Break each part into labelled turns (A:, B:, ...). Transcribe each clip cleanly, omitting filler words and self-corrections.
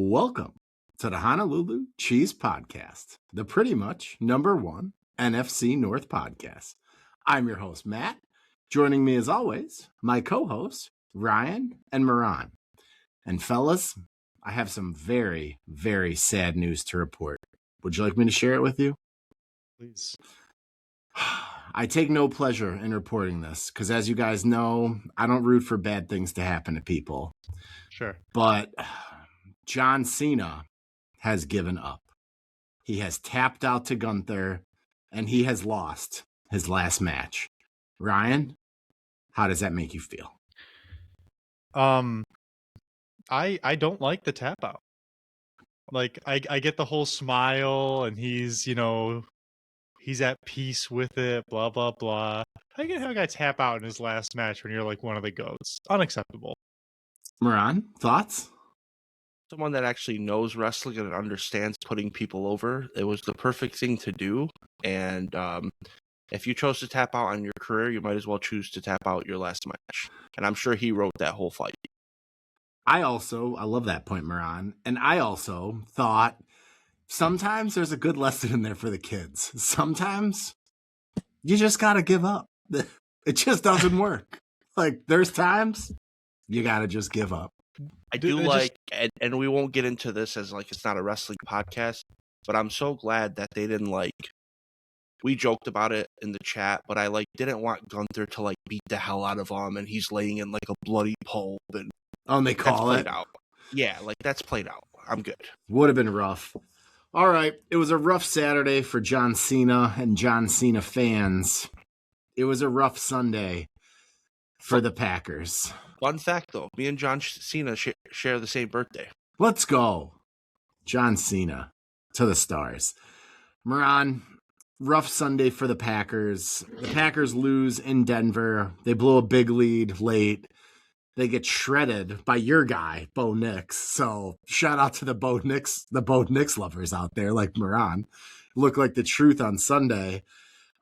A: Welcome to the Honolulu Cheese Podcast, the pretty much #1 NFC North podcast. I'm your host, Matt. Joining me as always, my co-hosts, Ryan and Miran. And fellas, I have some very, very sad news to report. Would you like me to share it with you?
B: Please.
A: I take no pleasure in reporting this because, as you guys know, I don't root for bad things to happen to people.
B: Sure.
A: But John Cena has given up. He has tapped out to Gunther, and he has lost his last match. Ryan, how does that make you feel?
B: I don't like the tap out. Like I get the whole smile and he's at peace with it, blah blah blah. How you gonna have a guy tap out in his last match when you're like one of the GOATs? Unacceptable.
A: Miran, thoughts?
C: Someone that actually knows wrestling and understands putting people over, it was the perfect thing to do. And if you chose to tap out on your career, you might as well choose to tap out your last match. And I'm sure he wrote that whole fight.
A: I love that point, Miran. And I also thought sometimes there's a good lesson in there for the kids. Sometimes you just got to give up. It just doesn't work. Like, there's times you got to just give up.
C: I do like, and we won't get into this as like it's not a wrestling podcast, but I'm so glad that they didn't we joked about it in the chat, but I didn't want Gunther to beat the hell out of him and he's laying in a bloody pulp and
A: they call it
C: out. Yeah, that's played out. I'm good.
A: Would have been rough. All right, it was a rough Saturday for John Cena and John Cena fans. It was a rough Sunday for the Packers.
C: Fun fact, though, me and John Cena share the same birthday.
A: Let's go. John Cena to the stars. Miran, rough Sunday for the Packers. The Packers lose in Denver. They blow a big lead late. They get shredded by your guy, Bo Nix. So shout out to the Bo Nix lovers out there like Miran. Look like the truth on Sunday.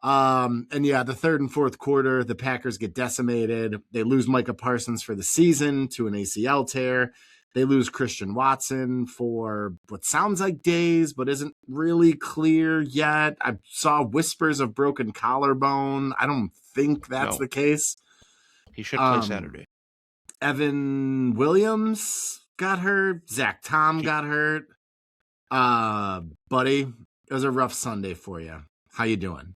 A: And yeah, the third and fourth quarter, the Packers get decimated. They lose Micah Parsons for the season to an ACL tear. They lose Christian Watson for what sounds like days, but isn't really clear yet. I saw whispers of broken collarbone. I don't think that's the case.
C: He should play Saturday.
A: Evan Williams got hurt. Zach Tom got hurt. Buddy, it was a rough Sunday for you. How you doing?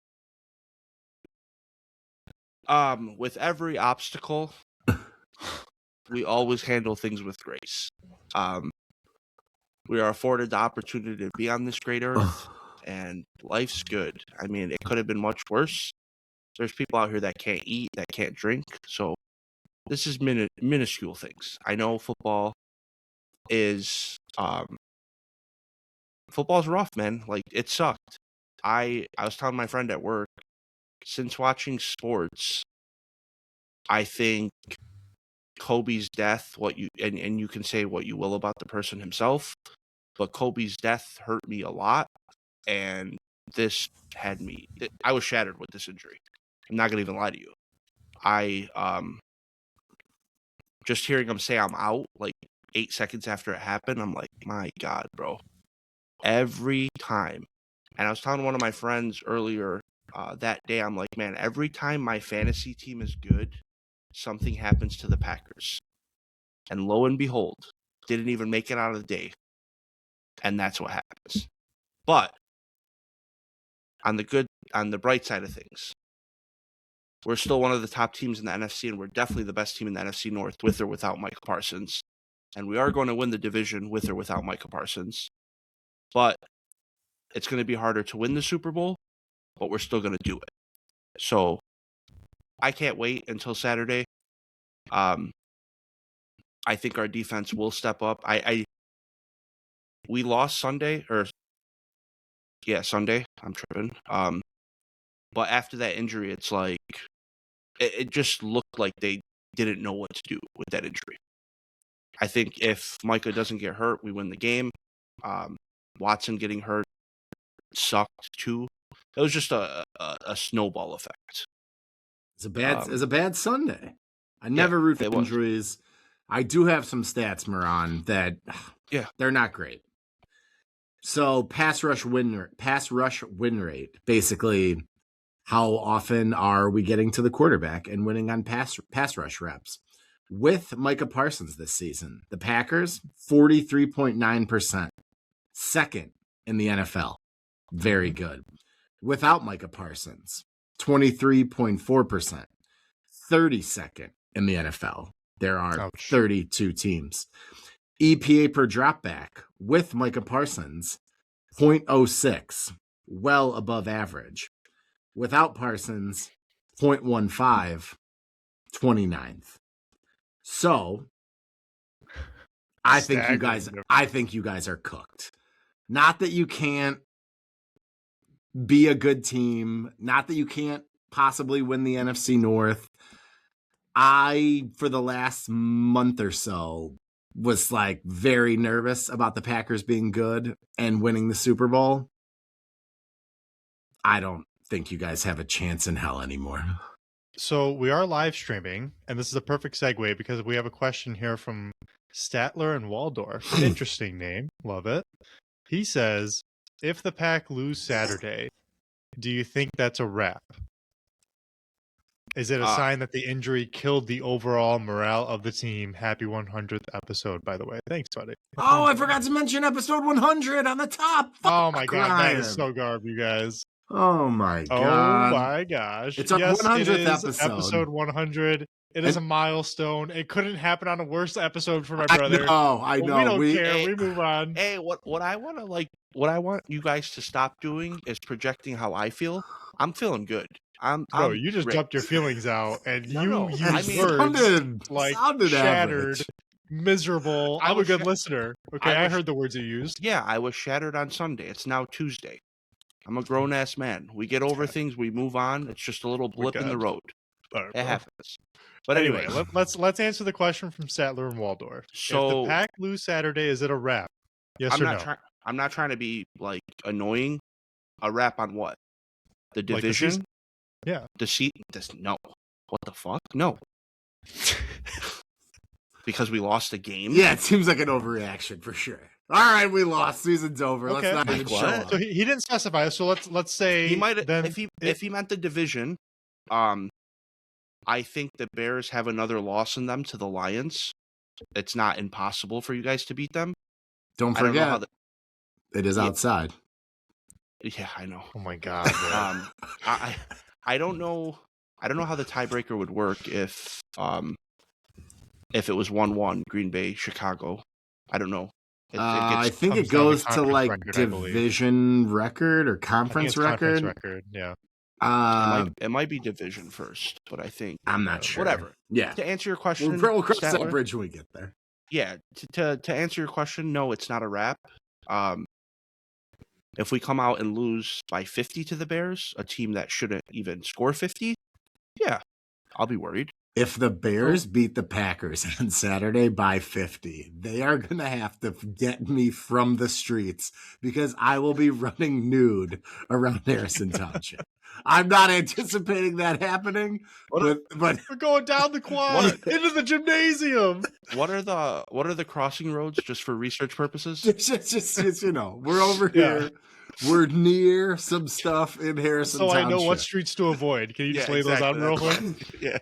C: With every obstacle, we always handle things with grace. We are afforded the opportunity to be on this great earth, and life's good. I mean, it could have been much worse. There's people out here that can't eat, that can't drink, so this is minuscule things. I know football is football's rough, man. It sucked. I was telling my friend at work, since watching sports, I think Kobe's death, and you can say what you will about the person himself, but Kobe's death hurt me a lot, and this had me. I was shattered with this injury. I'm not gonna even lie to you. Just hearing him say I'm out 8 seconds after it happened, I'm like, my God, bro. Every time. And I was telling one of my friends earlier that day, I'm like, man, every time my fantasy team is good, something happens to the Packers. And lo and behold, didn't even make it out of the day. And that's what happens. But on the bright side of things, we're still one of the top teams in the NFC, and we're definitely the best team in the NFC North with or without Micah Parsons. And we are going to win the division with or without Micah Parsons. But it's going to be harder to win the Super Bowl, but we're still going to do it. So I can't wait until Saturday. I think our defense will step up. We lost Sunday, Sunday. I'm tripping. But after that injury, it's it just looked like they didn't know what to do with that injury. I think if Micah doesn't get hurt, we win the game. Watson getting hurt sucked too. It was just a snowball effect.
A: It's a bad Sunday. I never root for injuries. I do have some stats, Miran, that
C: Yeah.
A: They're not great. So pass rush win rate, basically, how often are we getting to the quarterback and winning on pass rush reps? With Micah Parsons this season, the Packers 43.9%, second in the NFL. Very good. Without Micah Parsons, 23.4%, 32nd in the NFL. There are 32 teams. EPA per dropback with Micah Parsons, 0.06, well above average. Without Parsons, 0.15, 29th. So I think you guys are cooked. Not that you can't be a good team, not that you can't possibly win the NFC North. For the last month or so, was like very nervous about the Packers being good and winning the Super Bowl. I don't think you guys have a chance in hell anymore.
B: So we are live streaming, and this is a perfect segue because we have a question here from Statler and Waldorf. Interesting name. Love it. He says, if the Pack lose Saturday, do you think that's a wrap? Is it a sign that the injury killed the overall morale of the team? Happy 100th episode, by the way. Thanks, buddy.
A: Oh, I forgot to mention episode 100 on the top.
B: Oh my god, that is so garb, you guys.
A: Oh my god.
B: Oh my gosh.
A: It's our 100th episode.
B: Episode 100. It is a milestone. It couldn't happen on a worse episode for my brother.
A: I know.
B: We don't care. We move on.
C: Hey, what I want you guys to stop doing is projecting how I feel. I'm feeling good.
B: Bro, you just dumped your feelings out, and you used words like
A: sounded
B: shattered,
A: average.
B: Miserable. I'm a good listener. Okay, I heard the words you used.
C: Yeah, I was shattered on Sunday. It's now Tuesday. I'm a grown-ass man. We get over things. We move on. It's just a little blip in the road.
B: Right,
C: it happens. But anyway,
B: let's answer the question from Statler and Waldorf.
C: So,
B: if the Pack lose Saturday, is it a wrap? Yes or no?
C: I'm not trying to be like annoying. A wrap on what? The division?
B: Like yeah.
C: No. What the fuck? No. Because we lost a game?
A: Yeah, it seems like an overreaction for sure. All right, we lost. Season's over.
B: Okay.
A: Let's not even show up.
B: So he didn't specify. So let's say
C: he might if he meant the division. I think the Bears have another loss in them to the Lions. It's not impossible for you guys to beat them.
A: Don't forget, it is outside.
C: Yeah, I know.
B: Oh my god.
C: I don't know. I don't know how the tiebreaker would work if it was 1-1 Green Bay Chicago. I don't know.
A: I think it goes to like division record or conference record.
B: Yeah.
C: It might be division first, but I think
A: I'm not sure.
C: Whatever.
A: Yeah.
C: To answer your question,
A: we'll cross that bridge when we get there.
C: Yeah. To answer your question, no, it's not a wrap. If we come out and lose by 50 to the Bears, a team that shouldn't even score 50, yeah, I'll be worried.
A: If the Bears beat the Packers on Saturday by 50, they are going to have to get me from the streets because I will be running nude around Harrison Township. I'm not anticipating that happening, but
B: we're going down the quad into the gymnasium.
C: What are the crossing roads just for research purposes?
A: Just we're over here. We're near some stuff in Harrison Township.
B: So I know what streets to avoid. Can you just lay those out real quick?
C: Yeah.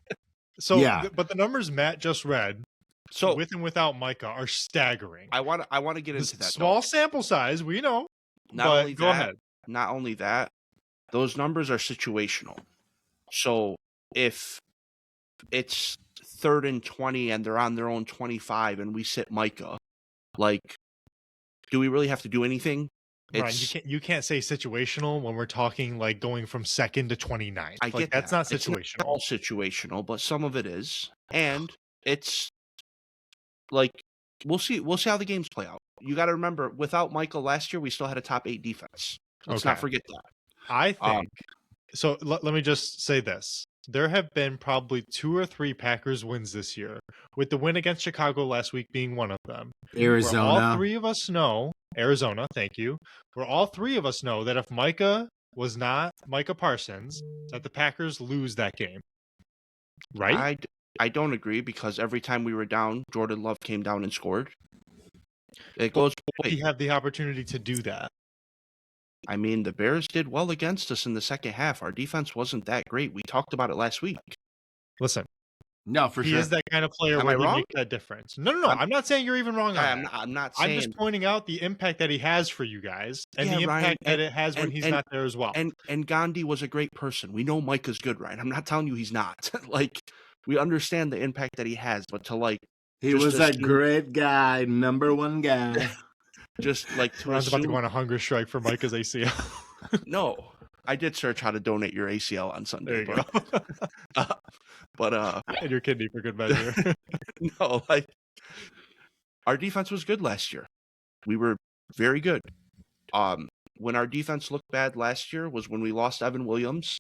B: So, but the numbers Matt just read,
C: so
B: with and without Micah, are staggering.
C: I want to get into that.
B: Small sample size, we know. Go ahead.
C: Not only that, those numbers are situational. So if it's 3rd and 20 and they're on their own 25 and we sit Micah, like, do we really have to do anything?
B: Right, you can't say situational when we're talking like going from 2nd to 29th.
C: I get
B: that's not situational.
C: It's not all situational, but some of it is, and it's like we'll see how the games play out. You got to remember, without Michael last year, we still had a top 8 defense. Let's not forget that.
B: I think so. Let me just say this: there have been probably 2 or 3 Packers wins this year, with the win against Chicago last week being one of them.
A: Arizona.
B: All 3 of us know. Arizona, thank you. Where all 3 of us know that if Micah was not Micah Parsons, that the Packers lose that game. Right?
C: I don't agree because every time we were down, Jordan Love came down and scored. It goes.
B: We have the opportunity to do that.
C: I mean, the Bears did well against us in the second half. Our defense wasn't that great. We talked about it last week.
B: Listen,
A: No, for
B: he
A: sure.
B: is that kind of player
C: Am
B: where
C: I
B: he
C: wrong?
B: makes that difference. No. I'm not saying you're even wrong on that.
C: I'm not
B: I'm
C: saying.
B: just pointing out the impact that he has for you guys and
C: Yeah,
B: the
C: Ryan,
B: impact that it has when he's not there as well.
C: And Gandhi was a great person. We know Micah's good, Ryan. I'm not telling you he's not. Like, we understand the impact that he has, but to like
A: He
C: just
A: was a
C: assume-
A: great guy, number one guy.
C: just like to
B: Ron's about to
C: assume.
B: go on a hunger strike for Micah's ACL.
C: No, I did search how to donate your ACL on Sunday.
B: There you go.
C: But
B: And your kidney for good measure.
C: no, like our defense was good last year. We were very good. When our defense looked bad last year was when we lost Evan Williams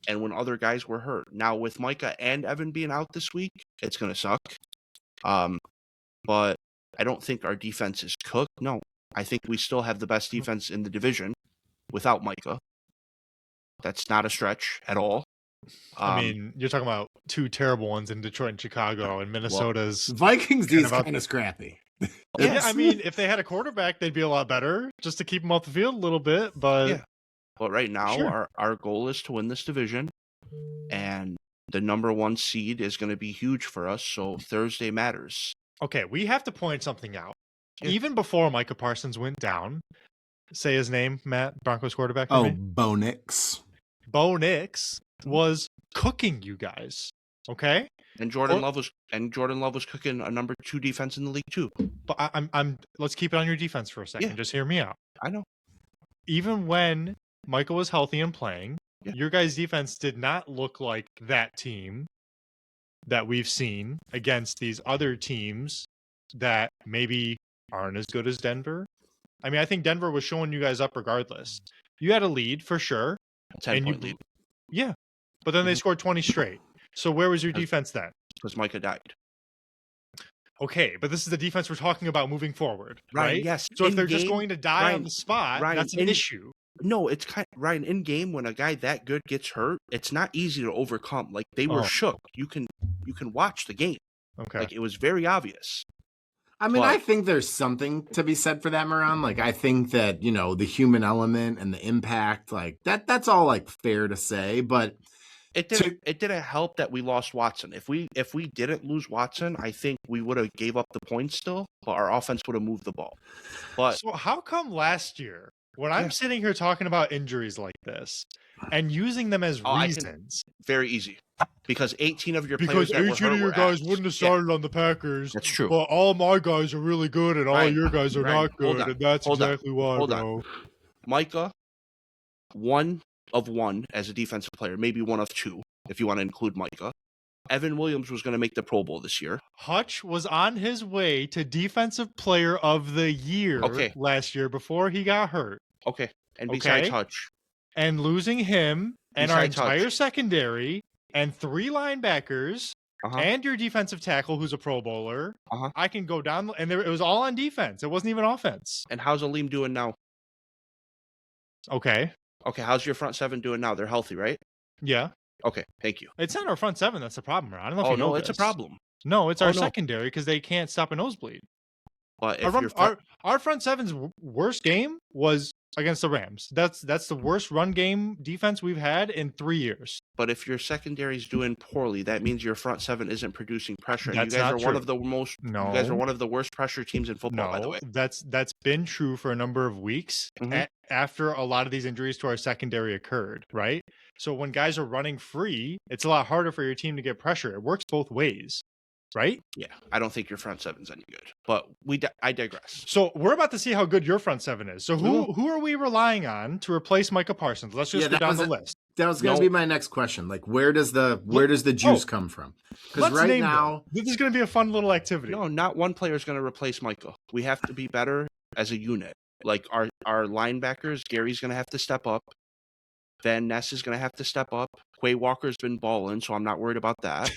C: and when other guys were hurt. Now with Micah and Evan being out this week, it's gonna suck. But I don't think our defense is cooked. No, I think we still have the best defense in the division without Micah. That's not a stretch at all.
B: I mean, you're talking about two terrible ones in Detroit and Chicago, and Minnesota's.
A: Vikings D is kind of scrappy.
B: Yeah, I mean, if they had a quarterback, they'd be a lot better, just to keep them off the field a little bit. But
C: yeah. But right now,
B: Sure.
C: our goal is to win this division, and the number one seed is going to be huge for us. So Thursday matters.
B: Okay, we have to point something out.
C: Yeah.
B: Even before Micah Parsons went down, say his name, Matt, Broncos quarterback. For
A: Oh,
B: me.
A: Bo Nix.
B: Bo Nix was cooking you guys. Okay,
C: And Jordan Love was cooking a number 2 defense in the league too.
B: but I'm. Let's keep it on your defense for a second.
C: Yeah.
B: Just hear me out.
C: I know.
B: Even when Michael was healthy and playing,
C: Yeah.
B: your guys' defense did not look like that team that we've seen against these other teams that maybe aren't as good as Denver. I mean, I think Denver was showing you guys up regardless. You had a lead for sure.
C: 10-point lead
B: Yeah. But then they scored 20 straight. So where was your defense then?
C: because Micah died.
B: Okay, but this is the defense we're talking about moving forward,
C: Ryan,
B: right?
C: yes.
B: So if they're
C: in-game-
B: just going to die
C: Ryan,
B: on the spot,
C: Ryan,
B: that's an
C: in-
B: issue.
C: No, it's kind Ryan, in game when a guy that good gets hurt, it's not easy to overcome. Like they were
B: Oh.
C: shook. You can watch the game.
B: Okay.
C: Like it was very obvious.
A: I mean,
C: But-
A: I think there's something to be said for that, Miran. Like, I think that, the human element and the impact, like, that's all, like, fair to say. But
C: It didn't help that we lost Watson. If we didn't lose Watson, I think we would have gave up the points still, but our offense would have moved the ball. But
B: So how come last year, when I'm
C: Yeah.
B: sitting here talking about injuries like this and using them as
C: Oh,
B: reasons,
C: very easy. Because 18 of your players that were hurt were out.
B: wouldn't have
C: Yeah,
B: started on the Packers,
C: that's true.
B: but all my guys are really good and all
C: Ryan,
B: your guys are
C: Ryan,
B: not
C: hold
B: good,
C: on,
B: and that's
C: hold on,
B: exactly why,
C: hold on.
B: bro.
C: Micah, 1 of 1 as a defensive player, maybe 1 of 2 if you want to include Micah. Evan Williams was going to make the Pro Bowl this year.
B: Hutch was on his way to Defensive Player of the Year last year before he got hurt.
C: Okay. And besides
B: Okay.
C: Hutch,
B: And losing him and our
C: Besides Hutch.
B: entire secondary and 3 linebackers
C: Uh-huh.
B: and your defensive tackle who's a Pro Bowler,
C: Uh-huh.
B: I can go down, and it was all on defense. It wasn't even offense.
C: and how's Aleem doing now?
B: Okay.
C: Okay, how's your front 7 doing now? They're healthy, right?
B: Yeah.
C: Okay, thank you.
B: It's not our front 7 that's the problem, Ron. I don't know if
C: Oh
B: you know
C: no, it's a
B: this.
C: problem.
B: No, it's
C: Oh,
B: our
C: no.
B: secondary because they can't stop a nosebleed.
C: But if
B: Our,
C: your
B: run, our front 7's worst game was against the Rams. That's the worst run game defense we've had in 3 years.
C: but if your secondary's doing poorly, that means your front 7 isn't producing pressure. And
B: That's
C: you guys
B: not
C: are one
B: true.
C: of the most.
B: No.
C: You guys are one of the worst pressure teams in football, by the
B: No,
C: way.
B: that's been true for a number of weeks
C: Mhm.
B: after a lot of these injuries to our secondary occurred, right? So when guys are running free, it's a lot harder for your team to get pressure. It works both ways, right?
C: Yeah, I don't think your front 7's any good. But I digress.
B: So we're about to see how good your front 7 is. So who are we relying on to replace Micah Parsons? Let's just
A: Yeah,
B: go
A: that
B: down
A: was
B: the
A: it.
B: list.
A: that was going to
C: No.
A: be my next question. Like, where does the juice come from? Because
B: Let's
A: right
B: name
A: now,
B: them. This is going to be a fun little activity.
C: No, not one player is going to replace Micah. We have to be better as a unit. Like our linebackers, Gary's going to have to step up. Van Ness is going to have to step up. Quay Walker's been balling, so I'm not worried about that.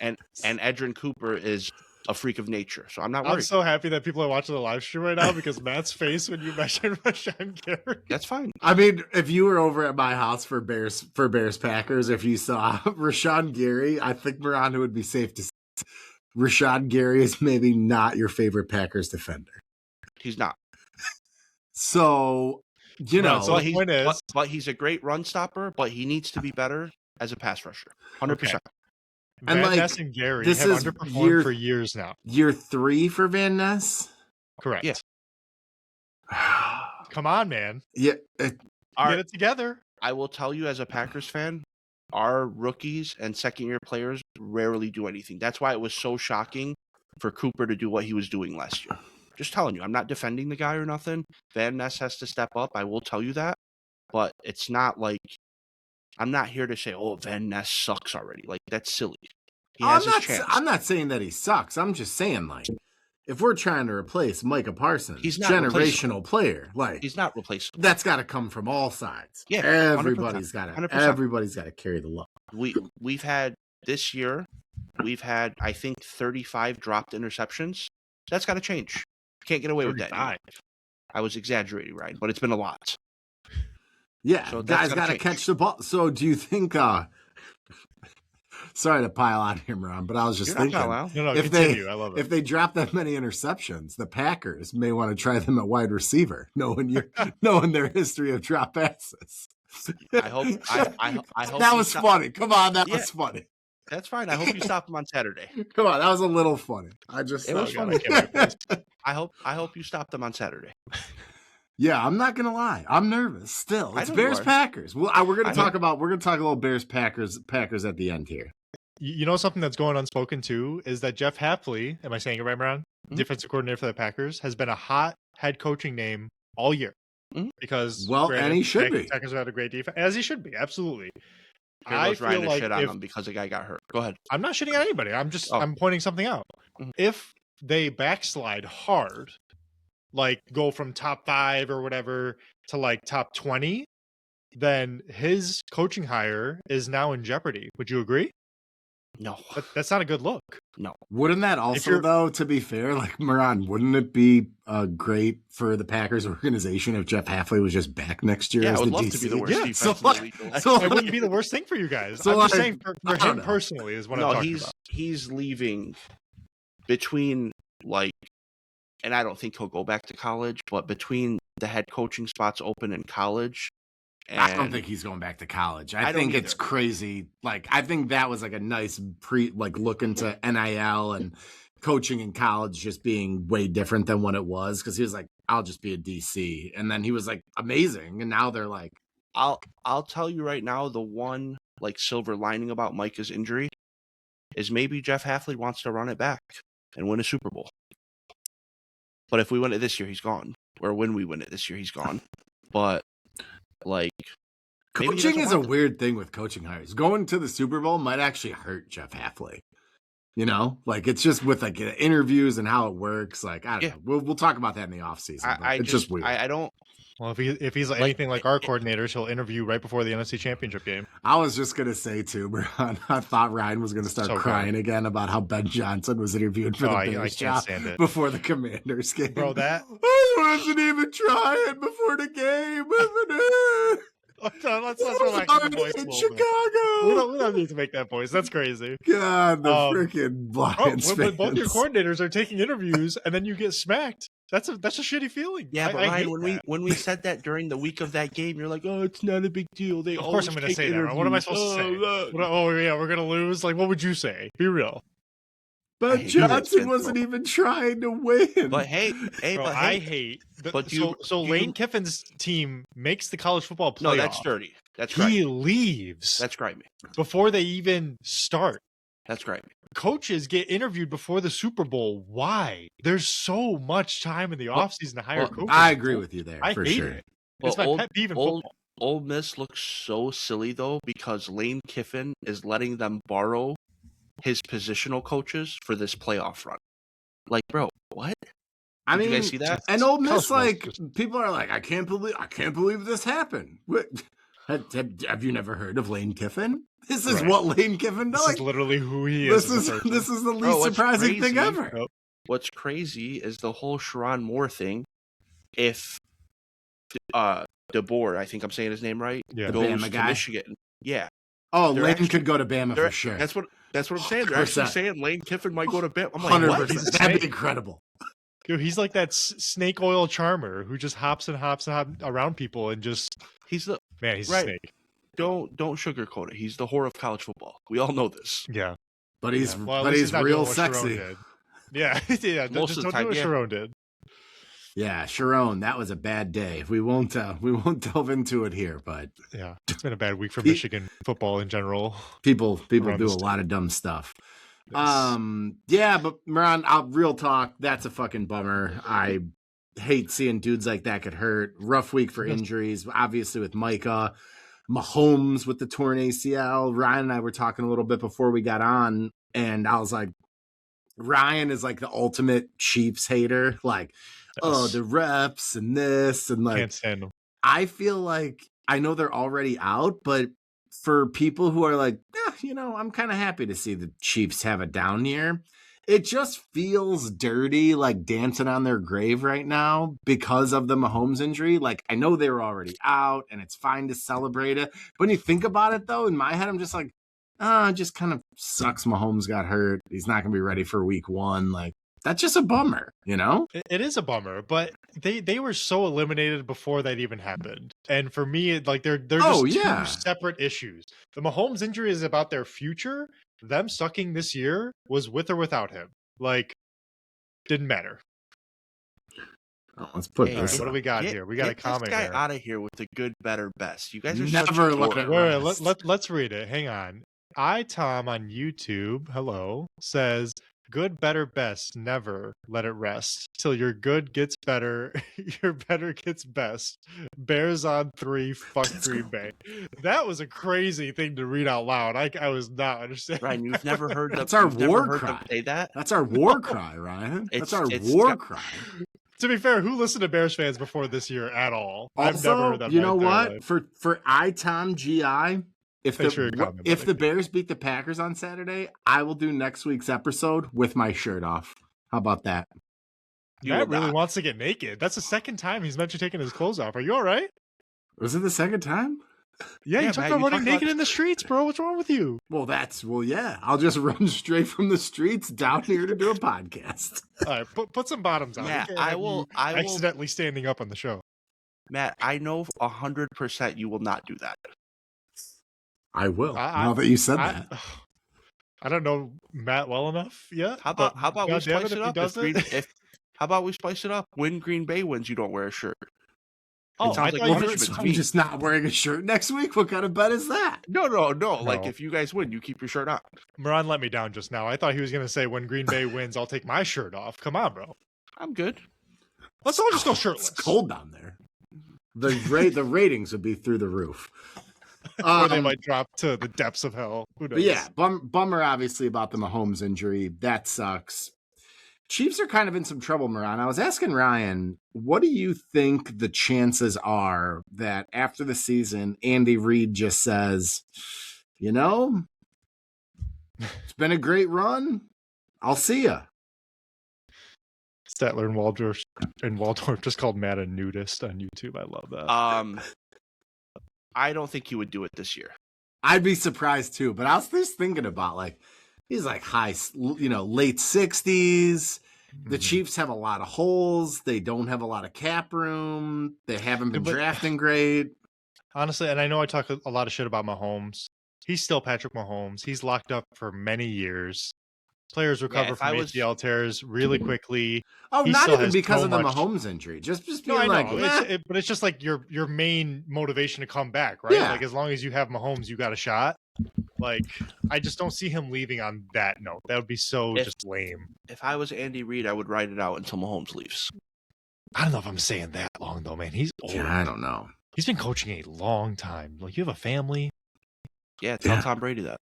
C: and Edrin Cooper is a freak of nature, so I'm not
B: I'm
C: worried.
B: so happy that people are watching the live stream right now because Matt's face when you mentioned Rashawn Gary.
C: That's fine.
A: I mean, if you were over at my house for Bears Packers, if you saw Rashawn Gary, I think Miran would be safe to say Rashad Gary is maybe not your favorite Packers defender.
C: He's not.
A: So, you
B: Right,
A: know,
B: so the point is-
C: but he's a great run stopper, but he needs to be better as a pass rusher. 100%.
A: And,
B: Van
A: like,
B: Ness and Gary
A: this
B: have
A: is
B: underperformed for years now.
A: year 3 for Van Ness.
B: Correct.
C: Yeah.
B: Come on, man.
A: Yeah.
B: Get it together.
C: I will tell you as a Packers fan, our rookies and second-year players rarely do anything. That's why it was so shocking for Cooper to do what he was doing last year. Just telling you, I'm not defending the guy or nothing. Van Ness has to step up. I will tell you that. But it's not like I'm not here to say, oh, Van Ness sucks already. Like, that's silly. He has his chance.
A: I'm not saying that he sucks. I'm just saying, like, if we're trying to replace Micah Parsons,
C: He's not
A: generational player, like,
C: he's not replaceable.
A: that's got to come from all sides.
C: Yeah,
A: everybody's
C: 100%.
A: got to carry the load.
C: We've had this year, I think 35 dropped interceptions. That's got to change. Can't get away with that anymore. I was exaggerating, Ryan, but it's been a lot.
A: Yeah,
C: So
A: guys
C: that's
A: got to
C: gotta
A: catch the ball. So do you think sorry to pile on here, Ron, but I was just thinking,
B: No,
A: if
B: continue. I love it.
A: if they drop that many interceptions, the Packers may want to try them at wide receiver, knowing their history of drop passes.
C: I hope
A: that was funny. Come on, that was funny.
C: That's fine. I hope you stop him on Saturday.
A: Come on, that was a little funny.
C: It was funny. I hope you stop them on Saturday.
A: Yeah, I'm not gonna lie. I'm nervous still. It's Bears Packers. Well, we're gonna talk a little Bears Packers at the end here.
B: You know something that's going unspoken too is that Jeff Hafley, am I saying it right, Miran?
C: Mm-hmm.
B: Defensive coordinator for the Packers, has been a hot head coaching name all year.
C: Mm-hmm.
B: Because
A: and he should be.
B: Packers have had a great defense, as he should be, absolutely.
C: I feel like shit on him because the guy got hurt. Go ahead.
B: I'm not shitting on anybody. I'm pointing something out.
C: Mm-hmm.
B: If they backslide hard, like go from top 5 or whatever to like top 20, then his coaching hire is now in jeopardy. Would you agree?
C: No.
B: That's not a good look.
C: No.
A: Wouldn't that also, though, to be fair, like, Miran, wouldn't it be great for the Packers organization if Jeff Hafley was just back next year as
C: I would
A: the
C: love
A: DC?
C: to be the worst defense in the league.
B: It wouldn't be the worst thing for you guys. I'm just saying for him personally is what I'm talking about.
C: He's leaving between, like, and I don't think he'll go back to college, but between the head coaching spots open in college. And
A: I don't think he's going back to college. I think it's crazy. Like, I think that was like a nice look into NIL and coaching in college just being way different than what it was. Cause he was like, I'll just be a DC. And then he was like amazing. And now they're like,
C: I'll tell you right now, the one like silver lining about Micah's injury is maybe Jeff Hafley wants to run it back and win a Super Bowl. But if we win it this year, he's gone. Or when we win it this year, he's gone. But like,
A: coaching is a weird thing with coaching hires. Going to the Super Bowl might actually hurt Jeff Hafley. You know, like it's just with like interviews and how it works. Like I don't know. We'll talk about that in the offseason. It's just weird.
C: I don't.
B: Well, if he's anything like our coordinators, he'll interview right before the NFC Championship game.
A: I was just gonna say too, Miran, I thought Ryan was gonna start crying again about how Ben Johnson was interviewed for the Bears job before the Commanders game.
B: Bro, that
A: I wasn't even trying before the game, wasn't it?
B: Let's relax the voice in Chicago. We don't need to make that voice. That's crazy.
A: God, the freaking Lions fans.
B: When both your coordinators are taking interviews and then you get smacked, that's a shitty feeling.
C: Yeah, but Ryan, when we said that during the week of that game, you're like, oh, it's not a big deal. Of
B: course I'm going to say that. What am I supposed to say? We're going to lose? Like, what would you say? Be real.
A: But Johnson wasn't even trying to win.
C: But hey,
B: bro, I hate. So Lane Kiffin's team makes the college football playoff.
C: No, that's dirty. That's
B: right. He leaves.
C: That's grimy.
B: Before they even start.
C: That's grimy.
B: Coaches get interviewed before the Super Bowl. Why? There's so much time in the offseason to hire coaches.
A: I agree with you there.
B: I
A: for
B: hate
A: sure.
B: it. It's my pet peeve in football.
C: Ole Miss looks so silly though because Lane Kiffin is letting them borrow his positional coaches for this playoff run. Like, bro, what?
A: I mean,
C: you guys see that?
A: And Ole Miss, like, people are like, I can't believe this happened. What? Have you never heard of Lane Kiffin? This is what Lane Kiffin does.
B: This is literally who he is.
A: This is the least surprising thing ever.
C: What's crazy is the whole Sharon Moore thing. If DeBoer, I think I'm saying his name right,
A: goes
C: to Michigan. Yeah.
A: Oh, Lane could go to Bama for sure.
C: That's what That's what I'm saying. They're actually
A: 100%.
C: saying Lane Kiffin might go to Bama. I'm like, what?
A: 100%. That'd be incredible.
B: Dude, he's like that snake oil charmer who just hops around people and just
C: He's the
B: he's
C: right.
B: a snake.
C: Don't sugarcoat it. He's the whore of college football. We all know this.
B: Yeah,
A: But he's
B: Well, at least
A: he's
B: not
A: real
B: doing what Sharon
A: sexy.
B: did. Yeah, yeah.
C: Most
B: Just
C: of the
B: don't
C: time,
B: do what
C: yeah.
B: Sharon did.
A: Yeah, Sharon, that was a bad day. We won't delve into it here, but
B: Yeah, it's been a bad week for Michigan football in general.
A: people
B: Around
A: do
B: the
A: a lot of dumb stuff.
B: Yes.
A: Yeah, but Miran, real talk, that's a fucking bummer. I hate seeing dudes like that get hurt. Rough week for injuries, obviously with Micah. Mahomes with the torn ACL. Ryan and I were talking a little bit before we got on, and I was like, Ryan is like the ultimate Chiefs hater. Like, oh, the reps and this and like,
B: Can't stand them.
A: I feel like I know they're already out, but for people who are like, I'm kind of happy to see the Chiefs have a down year. It just feels dirty, like dancing on their grave right now because of the Mahomes injury. Like, I know they were already out and it's fine to celebrate it. But when you think about it, though, in my head, I'm just like, it just kind of sucks Mahomes got hurt. He's not going to be ready for week 1. Like, that's just a bummer,
B: It is a bummer, but they were so eliminated before that even happened. And for me, like they're just two separate issues. The Mahomes injury is about their future. Them sucking this year was with or without him. Like, didn't matter.
A: Oh, let's put
B: this. Right, what do we got here? We got a comment
C: this guy
B: here.
C: Out of here with the good, better, best. You guys are
A: never looking at
B: let's read it. Hang on. Tom on YouTube, hello, says, good, better, best. Never let it rest till your good gets better, your better gets best. Bears on 3, fuck Green Bay. That was a crazy thing to read out loud. I was not understanding.
C: Ryan, you've never heard
A: that's our war cry.
C: Say that?
A: That's our war cry, Ryan. That's our war cry.
B: To be fair, who listened to Bears fans before this year at all?
A: Also,
B: I've never heard that.
A: You know what? For Tom GI, if the Bears beat the Packers on Saturday, I will do next week's episode with my shirt off. How about that?
B: Matt really wants to get naked. That's the second time he's mentioned taking his clothes off. Are you all right?
A: Was it the second time?
B: Yeah, you talked about running naked in the streets, bro. What's wrong with you?
A: Well, yeah. I'll just run straight from the streets down here to do a podcast.
B: All right, put some bottoms on.
C: Matt, I will
B: accidentally standing up on the show.
C: Matt, I know 100% you will not do that.
A: I will. Now that you said that.
B: I don't know Matt well enough yet.
C: How about we spice it up? How about we spice it up? When Green Bay wins, you don't wear a shirt.
B: Oh,
A: I'm just not wearing a shirt next week. What kind of bet is that?
C: No. Like, if you guys win, you keep your shirt on.
B: Moran let me down just now. I thought he was going to say, when Green Bay wins, I'll take my shirt off. Come on, bro.
C: I'm good.
B: Let's all just go shirtless.
A: It's cold down there. The ratings would be through the roof.
B: Or they might drop to the depths of hell. Who knows?
A: But yeah, bummer obviously about the Mahomes injury. That sucks. Chiefs are kind of in some trouble, Miran. I was asking Ryan, what do you think the chances are that after the season, Andy Reid just says, it's been a great run. I'll see ya.
B: Statler and Waldorf just called Matt a nudist on YouTube. I love that.
C: I don't think he would do it this year.
A: I'd be surprised too, but I was just thinking about he's like late 60s. The Chiefs have a lot of holes. They don't have a lot of cap room. They haven't been drafting great.
B: Honestly, and I know I talk a lot of shit about Mahomes. He's still Patrick Mahomes. He's locked up for many years. Players recover from ACL tears really quickly.
A: Oh, not even because of the Mahomes injury. Just being
B: but it's just like your main motivation to come back, right?
A: Yeah.
B: Like, as long as you have Mahomes, you got a shot. Like, I just don't see him leaving on that note. That would be just lame.
C: If I was Andy Reid, I would ride it out until Mahomes leaves.
B: I don't know if I'm saying that long though, man. He's old.
A: Yeah, I don't know.
B: He's been coaching a long time. Like, you have a family.
C: Yeah, tell Tom Brady that.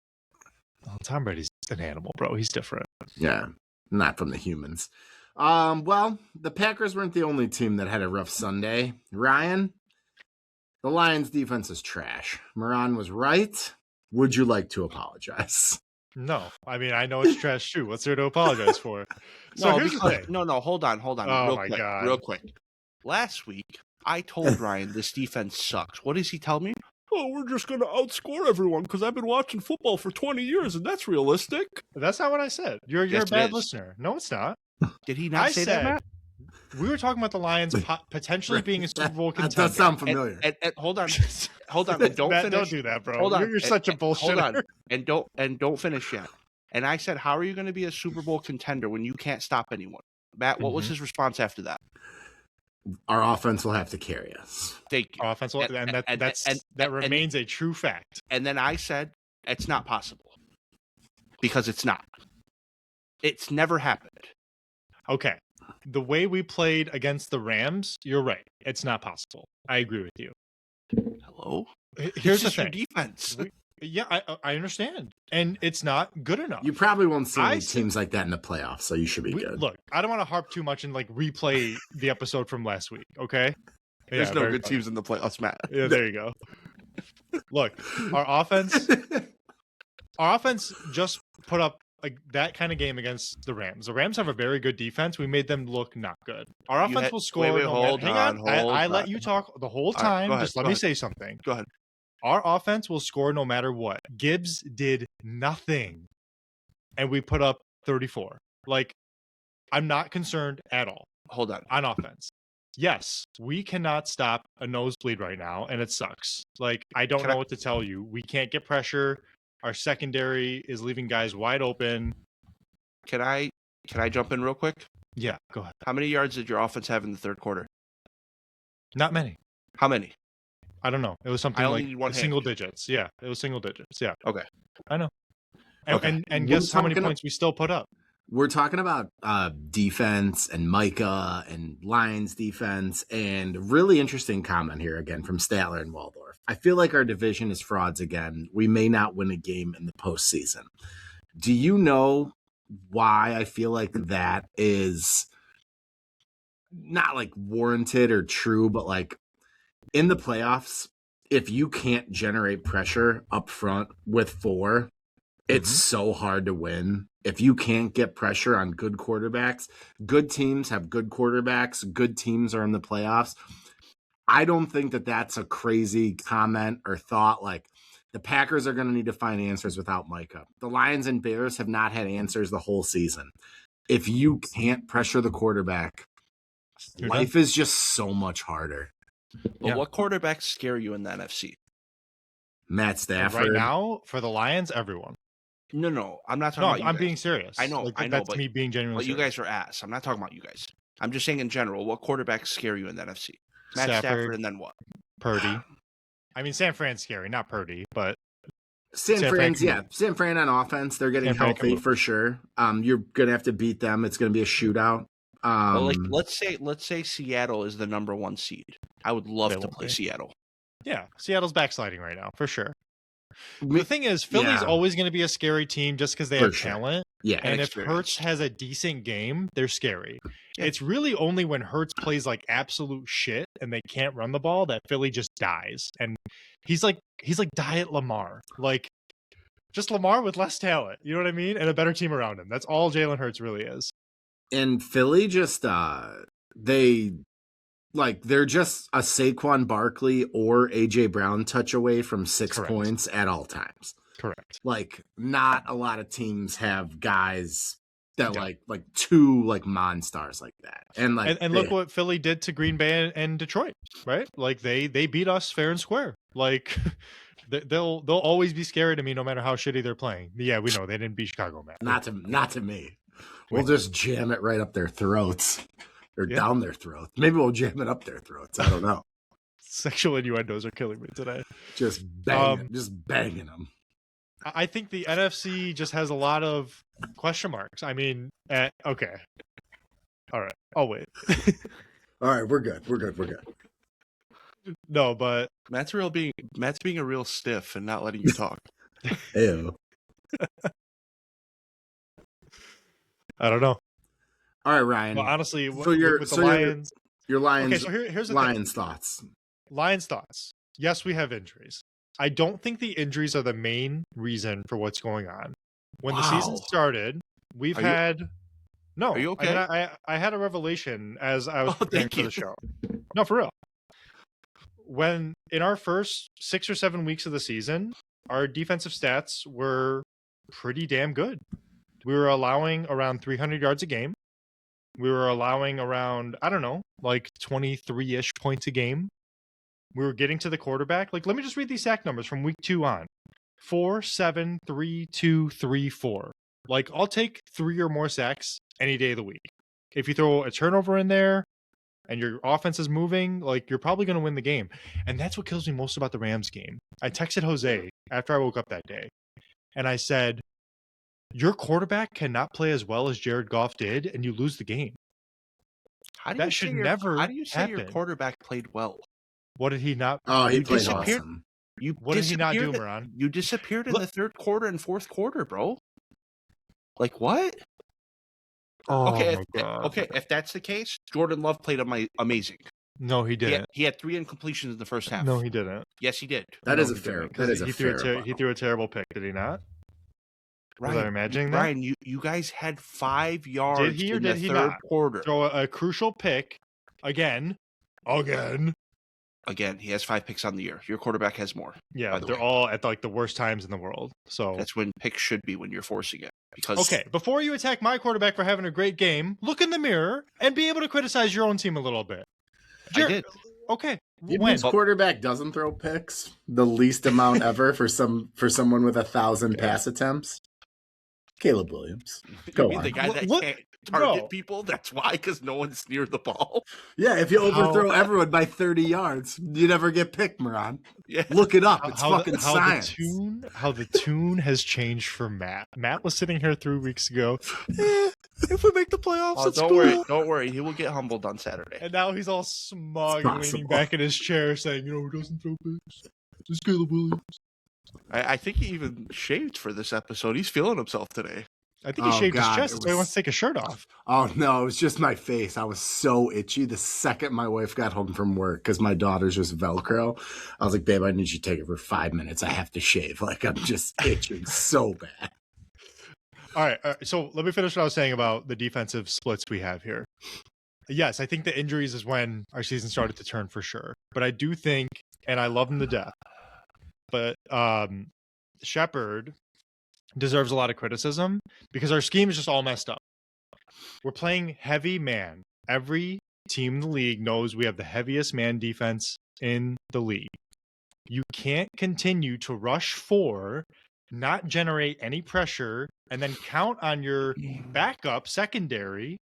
B: Well, Tom Brady's an animal, bro. He's different.
A: Yeah, not from the humans. Well, the Packers weren't the only team that had a rough Sunday. Ryan, the Lions' defense is trash. Miran was right. Would you like to apologize?
B: No. I mean, I know it's trash too. What's there to apologize for? So here's the thing.
C: No, hold on.
B: Oh,
C: Real quick. Last week, I told Ryan this defense sucks. What does he tell me? oh, we're just going to outscore everyone because I've been watching football for 20 years and that's realistic.
B: That's not what I said. You're
C: Yes,
B: a bad
C: it is.
B: listener. No, it's not.
C: Did he not
B: I
C: say
B: said
C: that, Matt?
B: we were talking about the Lions potentially being a Super Bowl
A: That
B: contender.
A: does sound familiar.
C: And hold on. And don't
B: Matt,
C: finish.
B: don't do that, bro.
C: Hold on.
B: You're such a bullshitter.
C: Hold on. And don't finish yet. And I said, how are you going to be a Super Bowl contender when you can't stop anyone? Matt, what was his response after that?
A: Our offense will have to carry us.
C: Thank you.
B: Offensive, that remains a true fact.
C: And then I said, it's not possible. Because it's not. It's never happened.
B: Okay. The way we played against the Rams, you're right. It's not possible. I agree with you.
C: Hello?
B: Here's the
C: This is your
B: thing.
C: defense.
B: Yeah, I understand. And it's not good enough.
A: You probably won't see any teams like that in the playoffs, so you should be good.
B: Look, I don't want to harp too much and like replay the episode from last week, okay?
C: There's
B: Yeah,
C: no
B: very
C: good
B: funny.
C: teams in the playoffs, Matt.
B: Yeah, there you go. Look, our offense just put up that kind of game against the Rams. The Rams have a very good defense. We made them look not good. Our offense will score.
C: Wait, hold
B: hang on. I
C: on.
B: let you talk the whole time.
C: Go ahead,
B: Just let me say something.
C: Go ahead.
B: Our offense will score no matter what. Gibbs did nothing, and we put up 34. Like, I'm not concerned at all.
C: Hold on.
B: On offense. Yes, we cannot stop a nosebleed right now, and it sucks. Like, I don't know what to tell you. We can't get pressure. Our secondary is leaving guys wide open.
C: Can I jump in real quick?
B: Yeah, go ahead.
C: How many yards did your offense have in the third quarter?
B: Not many.
C: How many?
B: I don't know. It was something like single digits. Yeah, it was single digits. Yeah.
C: Okay.
B: I know. And guess how many points we still put up?
A: We're talking about defense and Micah and Lions defense, and really interesting comment here again from Statler and Waldorf. I feel like our division is frauds again. We may not win a game in the postseason. Do you know why I feel like that is not like warranted or true, but like in the playoffs, if you can't generate pressure up front with 4, it's so hard to win. If you can't get pressure on good quarterbacks, good teams have good quarterbacks, good teams are in the playoffs. I don't think that that's a crazy comment or thought. Like, the Packers are going to need to find answers without Micah. The Lions and Bears have not had answers the whole season. If you can't pressure the quarterback, life is just so much harder.
C: Well, what quarterbacks scare you in the NFC?
A: Matt Stafford.
B: Right now, for the Lions, everyone.
C: No, I'm not talking about you
B: I'm
C: guys.
B: being serious.
C: I know,
B: that's
C: but
B: me being genuinely
C: serious. You
B: serious.
C: guys are ass. I'm not talking about you guys. I'm just saying in general, what quarterbacks scare you in the NFC? Matt Stafford, and then what?
B: Purdy. I mean, San Fran's scary, not Purdy, but
A: San Fran on offense. They're getting healthy for sure. You're gonna have to beat them. It's gonna be a shootout.
C: Well, like let's say Seattle is the number 1 seed. I would love to play Seattle.
B: Yeah, Seattle's backsliding right now for sure. The thing is, Philly's always going to be a scary team just because they have talent.
A: Yeah,
B: and if Hurts has a decent game, they're scary. Yeah. It's really only when Hurts plays like absolute shit and they can't run the ball that Philly just dies. And he's like Diet Lamar, like just Lamar with less talent. You know what I mean? And a better team around him. That's all Jalen Hurts really is.
A: And Philly just they're just a Saquon Barkley or AJ Brown touch away from 6 points at all times.
B: Correct.
A: Like, not a lot of teams have guys that like 2 like monsters like that. And like
B: and look what Philly did to Green Bay and Detroit, right? Like they beat us fair and square. Like they'll always be scary to me no matter how shitty they're playing. Yeah, we know they didn't beat Chicago, man.
A: Not to me. We'll just jam it right up their throats. Or down their throats. Maybe we'll jam it up their throats. I don't know.
B: Sexual innuendos are killing me today.
A: Just banging them.
B: I think the NFC just has a lot of question marks. I mean, okay. All right. I'll wait.
A: All right, we're good.
B: No, but
C: Matt's being a real stiff and not letting you talk.
A: Ew.
B: I don't know.
A: All right, Ryan.
B: Well, honestly, with the Lions,
A: your Lions.
B: Okay, so here's the
A: Lions thoughts.
B: Lions thoughts. Yes, we have injuries. I don't think the injuries are the main reason for what's going on. When the season started, we've had. No,
C: are you okay?
B: I had a revelation as I was preparing for the show. No, for real. when in our first 6 or 7 weeks of the season, our defensive stats were pretty damn good. We were allowing around 300 yards a game. We were allowing around, I don't know, like 23-ish points a game. We were getting to the quarterback. Like, let me just read these sack numbers from week 2 on. 4, 7, 3, 2, 3, 4. Like, I'll take 3 or more sacks any day of the week. If you throw a turnover in there and your offense is moving, like, you're probably going to win the game. And that's what kills me most about the Rams game. I texted Jose after I woke up that day, and I said, your quarterback cannot play as well as Jared Goff did, and you lose the game. That should never
C: How do you say your
B: happen.
C: quarterback played well?
B: What did he not?
A: Oh, he
C: You
A: played
C: disappeared.
A: awesome.
B: What did he not do, Miran?
C: You disappeared in the third quarter and fourth quarter, bro. Like what?
B: Oh,
C: Okay,
B: my God.
C: okay. If that's the case, Jordan Love played amazing.
B: No, he didn't.
C: He had 3 incompletions in the first half.
B: No, he didn't.
C: Yes, he did.
A: That
B: No,
A: is a
B: he
A: fair.
B: didn't,
A: That
B: 'cause
A: is a
B: he threw
A: fair.
B: he threw a terrible pick. Did he not? Was I imagining that?
C: Ryan, you guys had 5 yards
B: Did he or
C: in
B: did
C: the
B: he
C: third
B: not?
C: quarter.
B: Throw a crucial pick again.
C: Again, he has 5 picks on the year. Your quarterback has more.
B: Yeah,
C: by the
B: they're
C: way.
B: all at like the worst times in the world. So
C: That's when picks should be, when you're forcing it. Because
B: okay, before you attack my quarterback for having a great game, look in the mirror and be able to criticize your own team a little bit.
C: I did.
B: Okay,
A: When quarterback doesn't throw picks, the least amount ever for someone with 1,000 pass attempts. Caleb Williams.
C: You mean the guy that
B: What?
C: can't target
B: Bro.
C: people? That's why, because no one's near the ball.
A: Yeah, if you overthrow everyone by 30 yards, you never get picked, Miran.
C: Yeah.
A: Look it up. It's fucking science.
B: How the tune has changed for Matt. Matt was sitting here 3 weeks ago. If we make the playoffs,
C: Oh,
B: it's
C: don't
B: cool.
C: worry. Don't worry. He will get humbled on Saturday.
B: And now he's all smug,
A: It's
B: and leaning
A: possible.
B: back in his chair, saying, "You know, who doesn't throw picks? It's Caleb Williams."
C: I think he even shaved for this episode. He's feeling himself today.
B: I think he
A: Oh,
B: shaved
A: God,
B: his chest.
A: it
B: That's why he
A: was-
B: wants to take his shirt off.
A: Oh, no, it was just my face. I was so itchy the second my wife got home from work because my daughter's just Velcro. I was like, babe, I need you to take it for 5 minutes. I have to shave. Like, I'm just itching so bad.
B: All right, so let me finish what I was saying about the defensive splits we have here. Yes, I think the injuries is when our season started to turn for sure. But I do think, and I love him to death, but Shepard deserves a lot of criticism because our scheme is just all messed up. We're playing heavy man. Every team in the league knows we have the heaviest man defense in the league. You can't continue to rush 4, not generate any pressure, and then count on your backup secondary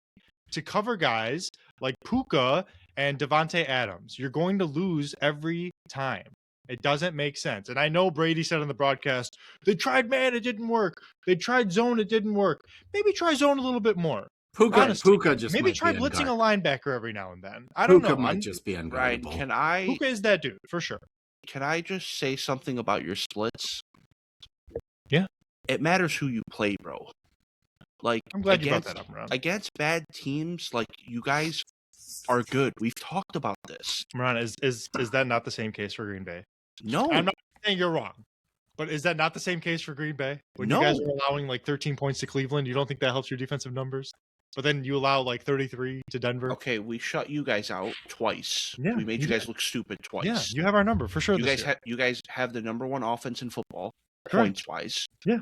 B: to cover guys like Puka and Devontae Adams. You're going to lose every time. It doesn't make sense. And I know Brady said on the broadcast, they tried man, it didn't work. They tried zone, it didn't work. Maybe try zone a little bit more. Honestly,
A: Puka just
B: maybe
A: might
B: try
A: be
B: blitzing a
A: unguardable.
B: linebacker every now and then. I don't
A: Puka
B: know.
A: might just be
C: Ryan,
A: unguardable.
B: Puka is that dude, for sure.
C: Can I just say something about your splits?
B: Yeah.
C: It matters who you play, bro. Like,
B: I'm glad you brought that up, Ron.
C: against bad teams, like, you guys are good. We've talked about this.
B: Miran, is that not the same case for Green Bay?
C: No.
B: I'm not saying you're wrong, but is that not the same case for Green Bay? When you
C: No.
B: guys are allowing like 13 points to Cleveland, you don't think that helps your defensive numbers? But then you allow like 33 to Denver.
C: Okay, we shut you guys out twice.
B: Yeah,
C: we made
B: you
C: you guys look stupid twice.
B: Yeah, you have our number for sure.
C: You guys have the number 1 offense in football,
B: Correct.
C: points wise.
B: Yeah.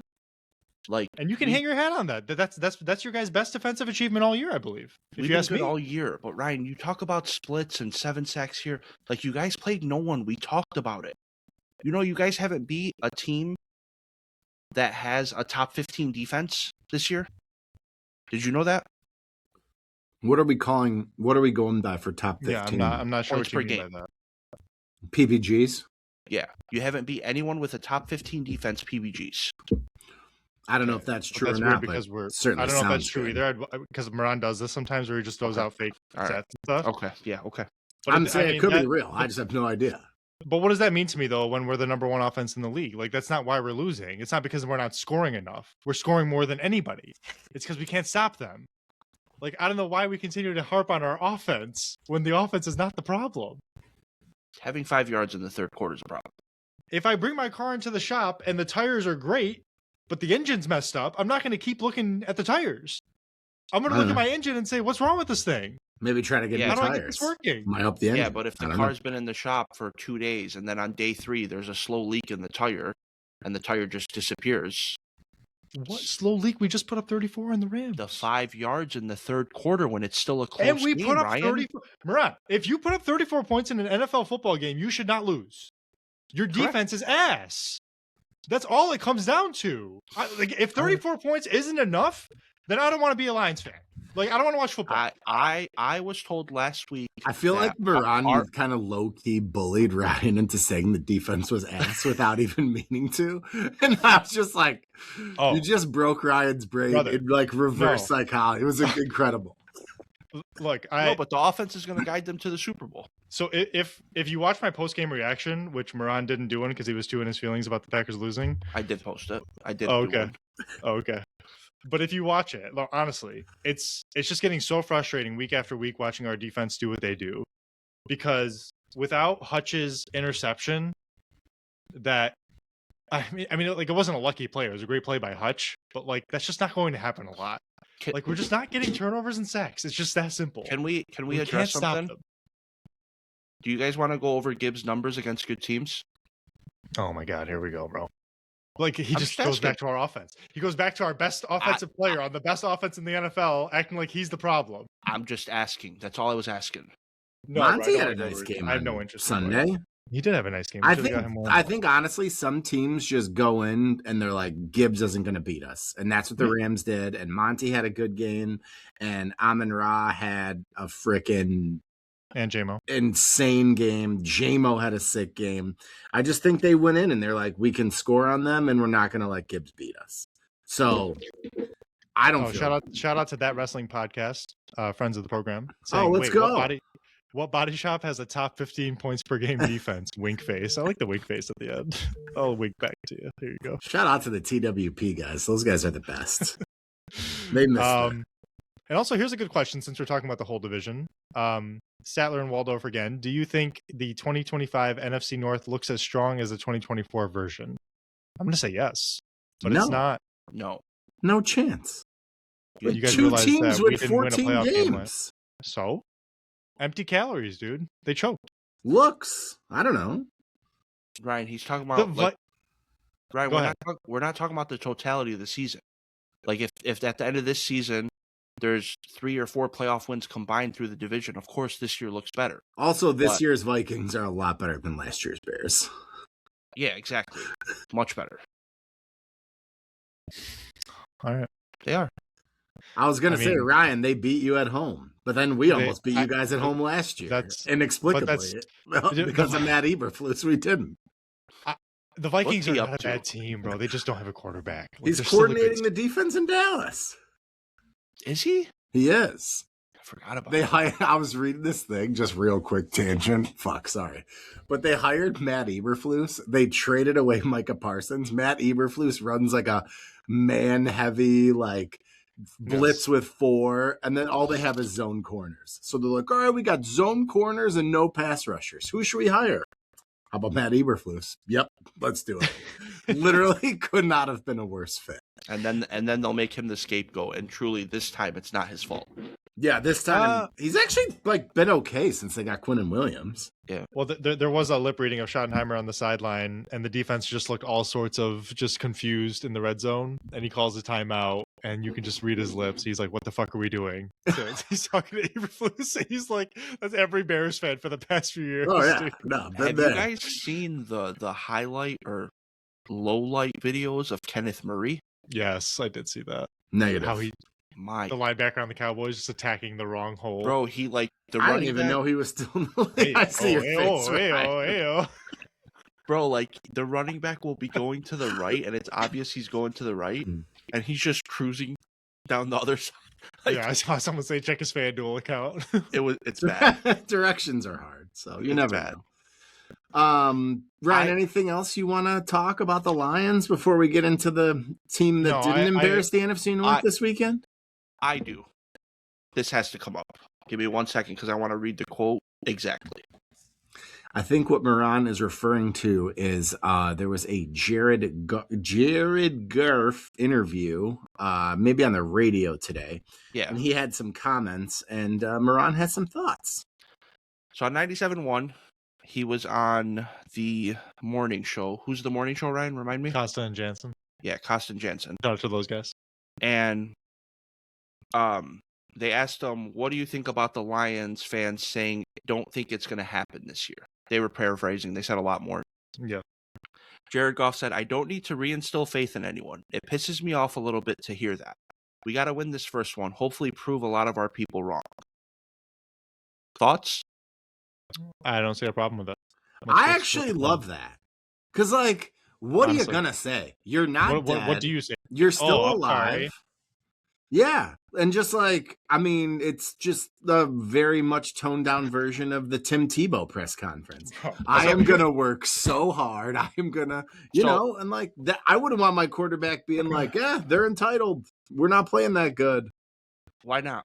C: Like,
B: And you can hang your hat on that. That's your guys' best defensive achievement all year, I believe. If
C: we've
B: you
C: been
B: ask
C: good
B: me.
C: all year. But Ryan, you talk about splits and 7 sacks here. Like, you guys played no one. We talked about it. You know, you guys haven't beat a team that has a top 15 defense this year. Did you know that?
A: What are we going by for top 15?
B: Yeah, I'm not sure
C: Points
B: what you
C: per
B: mean by that.
A: PPGs?
C: Yeah. You haven't beat anyone with a top 15 defense PBGs.
A: I don't know if that's true
B: That's
A: or
B: weird
A: not,
B: because
A: but
B: we're.
A: certainly
B: I don't know if that's
A: sounds
B: true
A: good.
B: either. Because Miran does this sometimes, where he just throws out fake
C: All right.
B: stats and stuff.
C: Okay. Yeah. Okay.
B: But
A: I'm saying it could
B: that-
A: be real. I just have no idea.
B: But what does that mean to me, though, when we're the number 1 offense in the league? Like, that's not why we're losing. It's not because we're not scoring enough. We're scoring more than anybody. It's because we can't stop them. Like, I don't know why we continue to harp on our offense when the offense is not the problem.
C: Having 5 yards in the third quarter is a problem.
B: If I bring my car into the shop and the tires are great, but the engine's messed up, I'm not going to keep looking at the tires. I'm going to look at my engine and say, what's wrong with this thing?
A: Maybe try to get
C: Yeah.
A: new
B: How do I get this
A: tires.
B: working?
A: Might help the engine.
C: Yeah, but if
A: I
C: the
A: don't know.
C: car's been in the shop for 2 days and then on day 3 there's a slow leak in the tire and the tire just disappears.
B: What slow leak? We just put up 34 on the Rams.
C: The 5 yards in the third quarter when it's still a close
B: And we
C: game,
B: put up
C: Ryan.
B: 34. Miran, if you put up 34 points in an NFL football game, you should not lose. Your
C: Correct.
B: defense is ass. That's all it comes down to. If 34 points isn't enough, then I don't want to be a Lions fan. Like, I don't want to watch football.
C: I was told last week.
A: I feel like Miran, you kind of low-key bullied Ryan into saying the defense was ass without even meaning to. And I was just like, you just broke Ryan's brain in like reverse psychology. It was incredible.
B: Look,
C: no, but the offense is going to guide them to the Super Bowl.
B: So if you watch my post-game reaction, which Miran didn't do one because he was too in his feelings about the Packers losing.
C: I did post it. I did.
B: Okay. Okay. But if you watch it, honestly, it's just getting so frustrating week after week watching our defense do what they do. Because without Hutch's interception, that I mean, like, it wasn't a lucky play. It was a great play by Hutch, but like that's just not going to happen a lot. Like, we're just not getting turnovers and sacks. It's just that simple.
C: Can we address something? Do you guys want to go over Gibbs' numbers against good teams?
B: Oh my God, here we go, bro. Like, he just goes back to our offense. He goes back to our best offensive player on the best offense in the NFL, acting like he's the problem.
C: I'm just asking. That's all I was asking.
A: No, Monty had a nice game.
B: I have no interest.
A: Sunday.
B: He did have a nice game.
A: I think honestly, some teams just go in and they're like, Gibbs isn't going to beat us, and that's what the Rams did. And Monty had a good game, and Amon-Ra had a freaking insane game. J-Mo had a sick game. I just think they went in and they're like, we can score on them, and we're not going to let Gibbs beat us. So I don't.
B: Shout out to That Wrestling Podcast, friends of the program.
A: Saying, let's go.
B: What body shop has a top 15 points per game defense? Wink face. I like the wink face at the end. I'll wink back to you. Here you go.
A: Shout out to the TWP guys. Those guys are the best. They missed it.
B: And also, here's a good question since we're talking about the whole division. Statler and Waldorf again. Do you think the 2025 NFC North looks as strong as the 2024 version? I'm going to say yes, but it's not.
A: No chance.
B: You guys
A: 2
B: realize
A: teams
B: that
A: with
B: we didn't
A: 14
B: win a playoff
A: games.
B: game so empty calories, dude. They choked.
A: Looks. I don't know.
C: Ryan, he's talking about Ryan. We're not talking about the totality of the season. Like if at the end of this season there's 3 or 4 playoff wins combined through the division, of course this year looks better.
A: Also, this year's Vikings are a lot better than last year's Bears.
C: Yeah, exactly. Much better.
B: All right.
C: They are.
A: I was going to say, Ryan, they beat you at home, but then we almost beat you guys at home last year.
B: That's
A: inexplicably. Because of Matt Eberflus, we didn't.
B: The Vikings are not a bad team, bro. They just don't have a quarterback.
A: Like, he's coordinating the defense in Dallas.
C: Is he?
A: He is.
C: I forgot about that.
A: I was reading this thing, just real quick tangent. Sorry. But they hired Matt Eberflus. They traded away Micah Parsons. Matt Eberflus runs like a man-heavy, like, blitz with 4, and then all they have is zone corners. So they're like, all right, we got zone corners and no pass rushers. Who should we hire? How about Matt Eberflus? Yep, let's do it. Literally could not have been a worse fit.
C: And then they'll make him the scapegoat, and truly this time it's not his fault.
A: Yeah, this time he's actually like been okay since they got Quinnen Williams.
C: Yeah.
B: Well, there was a lip reading of Schottenheimer on the sideline, and the defense just looked all sorts of just confused in the red zone. And he calls a timeout, and you can just read his lips. He's like, "What the fuck are we doing?" So he's talking to Eberflus. He's like, "That's every Bears fan for the past few years."
A: Oh yeah, no.
C: Have you guys seen the highlight or low light videos of Kenneth Murray?
B: Yes, I did see that.
A: Negative.
B: How the linebacker on the Cowboys just attacking the wrong hole.
C: Bro, he like the
A: I didn't even know he was still in the league. I see your face.
C: Bro, like the running back will be going to the right, and it's obvious he's going to the right, and he's just cruising down the other side. Like,
B: I saw someone say check his FanDuel account.
C: It's bad.
A: Directions are hard, so you never know. Ryan, anything else you want to talk about the Lions before we get into the team that didn't embarrass the NFC North this weekend?
C: I do. This has to come up. Give me 1 second because I want to read the quote exactly.
A: I think what Miran is referring to is there was a Jared Garf interview, maybe on the radio today,
C: Yeah.
A: and he had some comments, and Miran has some thoughts.
C: So on 97.1, he was on the morning show. Who's the morning show, Ryan? Remind me?
B: Costa and Jansen.
C: Yeah, Costa and Jansen.
B: Shout out to those guys.
C: And they asked him, what do you think about the Lions fans saying, don't think it's going to happen this year? They were paraphrasing. They said a lot more.
B: Yeah.
C: Jared Goff said, I don't need to reinstill faith in anyone. It pisses me off a little bit to hear that. We got to win this first one. Hopefully prove a lot of our people wrong. Thoughts?
B: I don't see a problem with that.
A: I actually love that. Because, like, what
B: Honestly.
A: are you going to say? You're not dead.
B: What do you say?
A: You're still
B: I'm
A: alive.
B: sorry.
A: Yeah. And just like, I mean, it's just a very much toned down version of the Tim Tebow press conference. I am going to work so hard. I am going to, you know, and like that. I wouldn't want my quarterback being like, yeah, they're entitled. We're not playing that good.
C: Why not?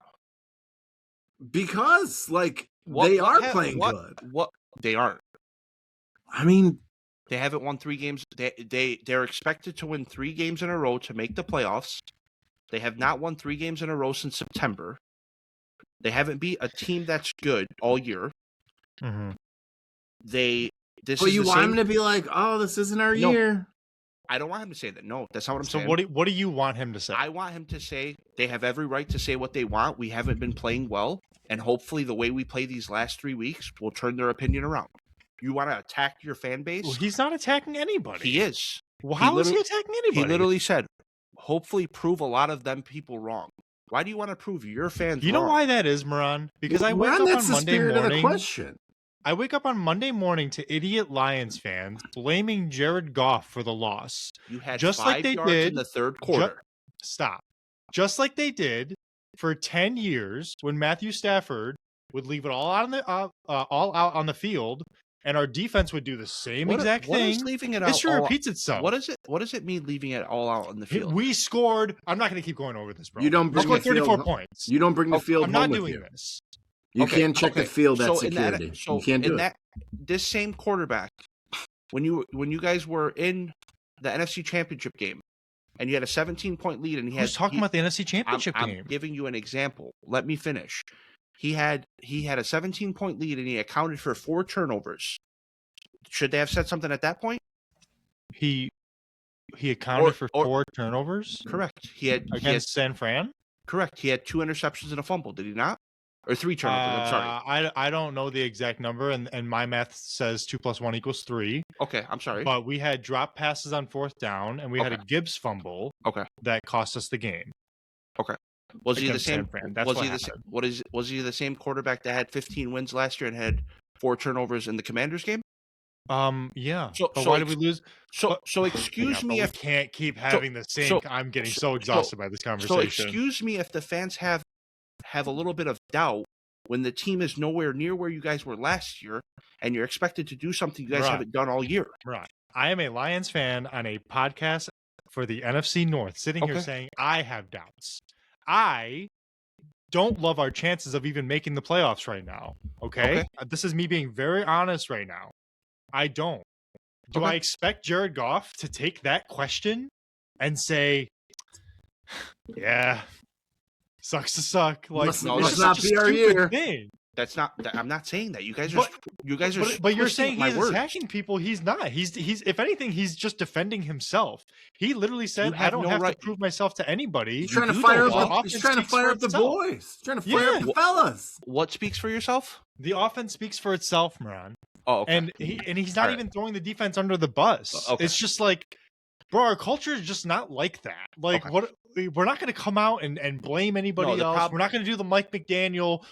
A: Because, like, they are playing good.
C: What? They aren't.
A: I mean,
C: they haven't won 3 games. They're expected to win 3 games in a row to make the playoffs. They have not won 3 games in a row since September. They haven't beat a team that's good all year.
B: Mm-hmm.
A: But you want them to be like, oh, this isn't our year.
C: I don't want him to say that. No, that's not what I'm saying.
B: So what do you want him to say?
C: I want him to say they have every right to say what they want. We haven't been playing well, and hopefully the way we play these last 3 weeks will turn their opinion around. You want to attack your fan base?
B: Well, he's not attacking anybody.
C: He is.
B: Well, how is he attacking anybody?
C: He literally said, hopefully prove a lot of them people wrong. Why do you want to prove your fans wrong?
B: You know why that is, Moran? Because I wake up on Monday morning. I wake up on Monday morning to idiot Lions fans blaming Jared Goff for the loss.
C: You had
B: just
C: 5
B: like they
C: yards
B: did
C: in the third quarter.
B: Stop. Just like they did for 10 years when Matthew Stafford would leave it all out on the all out on the field, and our defense would do the same exact thing.
C: What is leaving it out?
B: History repeats itself.
C: What does it mean leaving it all out on the field?
B: We scored. I'm not going to keep going over this, bro.
A: You don't bring
B: we scored 34 points.
A: You don't bring the field.
B: I'm not doing this.
A: You can't check the field at security. You can't do it.
C: This same quarterback, when you guys were in the NFC Championship game, and you had a 17-point lead, and he
B: was talking about the NFC Championship game.
C: I'm giving you an example. Let me finish. He had a 17-point lead, and he accounted for 4 turnovers. Should they have said something at that point?
B: He accounted for 4 turnovers.
C: Correct.
B: Against San Fran.
C: Correct. He had 2 interceptions and a fumble. Did he not? Or 3 turnovers. I'm sorry.
B: I don't know the exact number, and my math says 2 + 1 = 3.
C: Okay, I'm sorry.
B: But we had drop passes on 4th down, and we had a Gibbs fumble.
C: Okay.
B: That cost us the game.
C: Okay. Was he the same? Was he the same quarterback that had 15 wins last year and had 4 turnovers in the Commanders game?
B: Yeah.
C: So
B: why did we lose?
C: So excuse me if
B: we can't keep having the same. I'm getting so exhausted by this conversation.
C: So excuse me if the fans have a little bit of doubt when the team is nowhere near where you guys were last year, and you're expected to do something you guys haven't done all year.
B: Right. I am a Lions fan on a podcast for the NFC North, sitting here saying I have doubts. I don't love our chances of even making the playoffs right now. Okay? This is me being very honest right now. I don't. Do I expect Jared Goff to take that question and say, yeah, sucks to suck? Like,
A: let's not be our year.
B: Thing.
C: That's not. I'm not saying that. You guys are.
B: But you're saying he's attacking people. He's not. He's. If anything, he's just defending himself. He literally said, "I don't have to prove myself to anybody."
A: He's trying to fire up. He's trying to fire up the boys. He's trying to fire up the fellas.
C: What speaks for yourself?
B: The offense speaks for itself, Miran.
C: Oh, okay.
B: And he's not even throwing the defense under the bus. It's just like, bro, our culture is just not like that. Like, what? We're not going to come out and blame anybody else. We're not going to do the Mike McDaniel.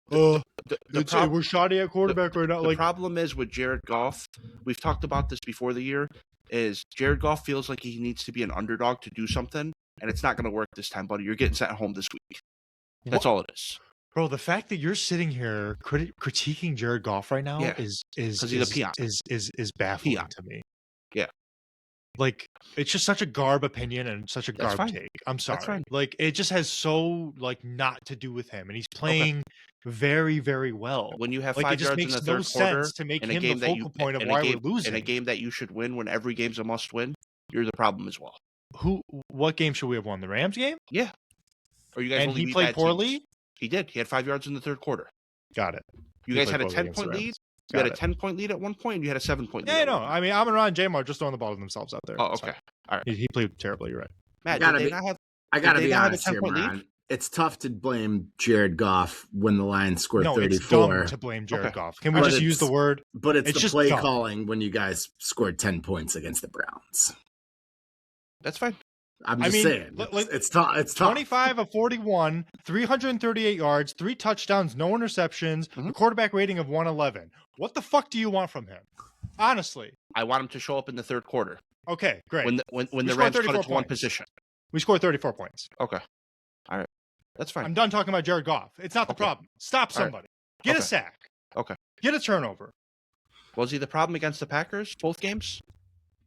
B: We're shoddy at quarterback right now.
C: The problem is with Jared Goff. We've talked about this before the year. Is Jared Goff feels like he needs to be an underdog to do something, and it's not going to work this time, buddy. You're getting sent home this week. That's all it is.
B: Bro, the fact that you're sitting here critiquing Jared Goff right now is baffling to me.
C: Yeah.
B: like it's just such a garb opinion and such a
C: That's
B: garb
C: fine.
B: take. I'm
C: That's
B: sorry.
C: fine.
B: Like it just has so like not to do with him, and he's playing very, very well.
C: When you have
B: Like it
C: 5
B: just
C: yards in
B: makes
C: the
B: no
C: third quarter
B: sense to make
C: in a
B: him the
C: game that you
B: focal point of
C: in
B: why
C: a game
B: we're losing.
C: in a game that you should win when every game's a must win, you're the problem as well.
B: What game should we have won? The Rams game?
C: Yeah. Or you guys
B: And
C: only
B: he
C: beat
B: played
C: bad
B: poorly?
C: teams. He did. He had 5 yards in the third quarter.
B: Got it.
C: You
B: He
C: guys
B: played
C: had a
B: poorly against the
C: 10-point lead.
B: Rams.
C: You had
B: Got
C: a
B: it.
C: 10-point lead at one point, and you had a 7-point lead.
B: Yeah,
C: at
B: no.
C: one point.
B: I mean, Amon-Ra and Jamar just throwing the ball to themselves out there.
C: Oh,
B: It's
C: okay.
B: fine.
C: All right.
B: He played terribly. You're right.
C: Matt,
A: Gotta
C: did they
A: be-
C: not have
A: I got to
C: Did they
A: be
C: not have a
A: honest here,
C: 10-point lead?
A: Miran. It's tough to blame Jared Goff when the Lions scored
B: No,
A: 34.
B: it's dumb to blame Jared
C: Okay.
B: Goff. Can we
A: But
B: just use the
A: it's-
B: word?
A: But it's
B: It's
A: the
B: just
A: play
B: dumb.
A: calling when you guys scored 10 points against the Browns.
C: That's fine.
A: I'm
B: I
A: just
B: mean,
A: saying. It's tough. It's tough.
B: 25 of 41, 338 yards, 3 touchdowns, no interceptions, a quarterback rating of 111. What the fuck do you want from him? Honestly.
C: I want him to show up in the third quarter
B: Okay, great.
C: when the
B: We
C: Rams
B: scored
C: cut
B: 34
C: it to one
B: points.
C: position.
B: We scored 34 points.
C: Okay. All right. That's fine.
B: I'm done talking about Jared Goff. It's not the
C: Okay.
B: problem. Stop
C: All right.
B: somebody. Get a
C: Okay.
B: sack.
C: Okay.
B: Get a turnover.
C: Was he the problem against the Packers both games?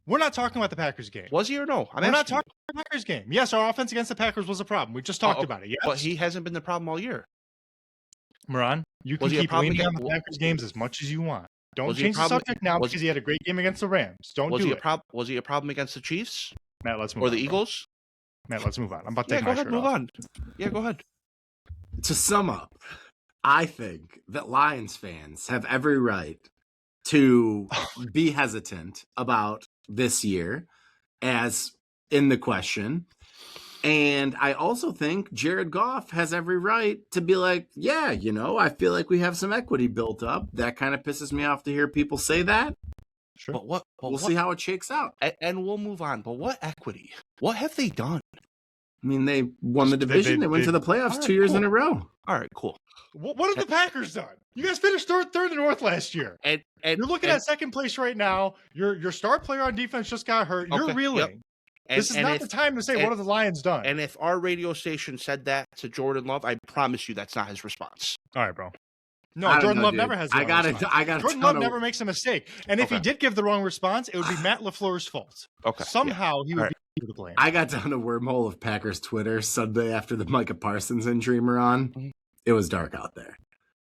B: We're not talking about the Packers game.
C: Was he or no?
B: We're not
C: asking you.
B: talking about the Packers game. Yes, our offense against the Packers was a problem. We just talked
C: okay.
B: about it. Yes.
C: But he hasn't been the problem all year.
B: Moran, you can
C: Was he a
B: keep
C: problem
B: leaning on
C: against-
B: the Packers games as much as you want. Don't
C: Was he a
B: change the
C: problem-
B: subject now
C: was-
B: because he had a great game against the Rams. Don't
C: Was
B: do
C: he
B: it.
C: Was he a problem against the Chiefs
B: Matt, let's move
C: or
B: on.
C: the
B: bro.
C: Eagles?
B: Matt, let's move on. I'm about to
C: Yeah,
B: take
C: go
B: my
C: ahead.
B: shirt
C: Move
B: off.
C: on. Yeah, go ahead.
A: To sum up, I think that Lions fans have every right to be hesitant about this year as in the question. And I also think Jared Goff has every right to be like, yeah, I feel like we have some equity built up. That kind of pisses me off to hear people say that.
B: Sure.
C: But what?
A: We'll see how it shakes out.
C: And we'll move on. But what equity? What have they done?
A: I mean, they won the division. They went to the playoffs
C: All right,
A: 2 years in
C: cool.
A: a row.
C: All right, cool.
B: What have the Packers done? You guys finished third in the North last year.
C: And
B: You're looking at second place right now. Your star player on defense just got hurt. You're
C: Okay,
B: reeling.
C: yep.
B: This is not the time to say, what have the Lions done?
C: And if our radio station said that to Jordan Love, I promise you that's not his response.
B: All right, bro.
A: I
B: No,
A: don't
B: Jordan
A: know,
B: Love
A: dude.
B: never has.
A: I got it.
B: Jordan Love never makes a mistake. And if he
C: Okay.
B: did give the wrong response, it would be Matt LaFleur's fault.
C: Okay.
B: Somehow he would
C: All
B: be to blame.
A: I got down a wormhole of Packers Twitter Sunday after the Micah Parsons injury, Miran.
C: Mhm.
A: It was dark out there.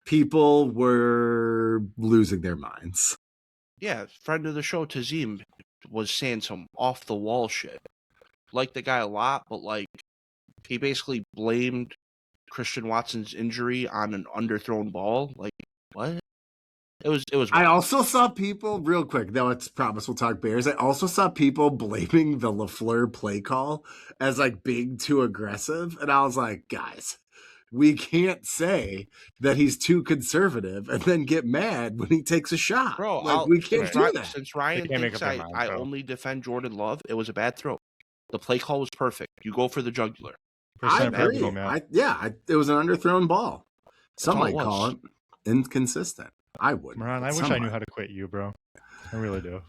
A: People were losing their minds.
C: Yeah, friend of the show, Tazim, was saying some off the wall shit. Like the guy a lot, but he basically blamed Christian Watson's injury on an underthrown ball. Like, what? It was.
A: I also saw people, real quick, though, it's promise we'll talk Bears. I also saw people blaming the LaFleur play call as being too aggressive. And I was like, guys, we can't say that he's too conservative and then get mad when he takes a shot.
C: Bro,
A: we can't do that.
C: Since Ryan
B: can't make
C: thinks
B: up their minds,
C: I
B: bro.
C: only defend Jordan Love, it was a bad throw. The play call was perfect. You go for the jugular.
A: I
B: Percent
A: agree.
B: for Matt.
A: It was an underthrown ball. Some
C: all it
A: might call
C: was.
A: it inconsistent. I wouldn't.
B: Moran, I
A: but
B: wish I
A: some
B: knew
A: might.
B: how to quit you, bro. I really do.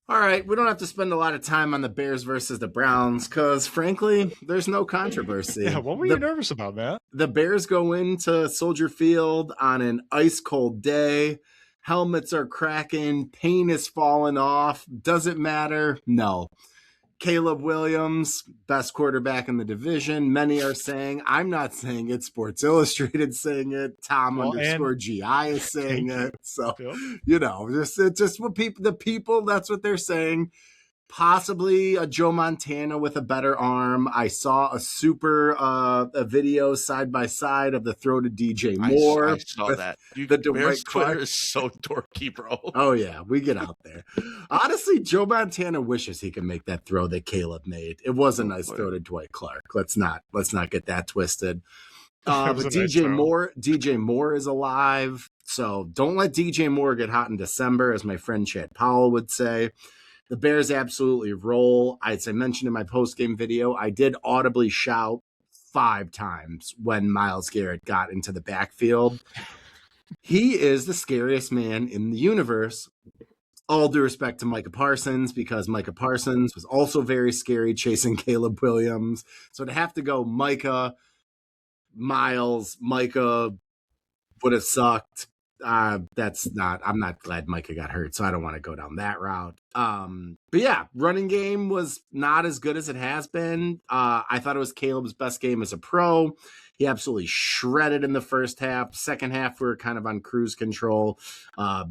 A: All right, we don't have to spend a lot of time on the Bears versus the Browns because, frankly, there's no controversy.
B: Yeah, what were you nervous about, Matt?
A: The Bears go into Soldier Field on an ice cold day. Helmets are cracking. Paint is falling off. Does it matter? No. Caleb Williams, best quarterback in the division. Many are saying, I'm not saying it. Sports Illustrated saying it. Tom _ GI is saying it. So, it's just what the people, that's what they're saying. Possibly a Joe Montana with a better arm. I saw a video side by side of the throw to DJ Moore.
C: I saw that.
A: the Dwight
C: Bears
A: Clark.
C: Twitter is so dorky, bro.
A: Oh yeah, we get out there. Honestly, Joe Montana wishes he could make that throw that Caleb made. It was a nice throw to Dwight Clark. Let's not get that twisted. But DJ Moore is alive, so don't let DJ Moore get hot in December, as my friend Chad Powell would say. The Bears absolutely roll. As I mentioned in my post-game video, I did audibly shout 5 times when Myles Garrett got into the backfield. He is the scariest man in the universe. All due respect to Micah Parsons, because Micah Parsons was also very scary chasing Caleb Williams. So to have to go Micah, Myles, Micah would have sucked. I'm not glad Micah got hurt, so I don't want to go down that route. But yeah, running game was not as good as it has been. I thought it was Caleb's best game as a pro. He absolutely shredded in the first half. Second half, we were kind of on cruise control.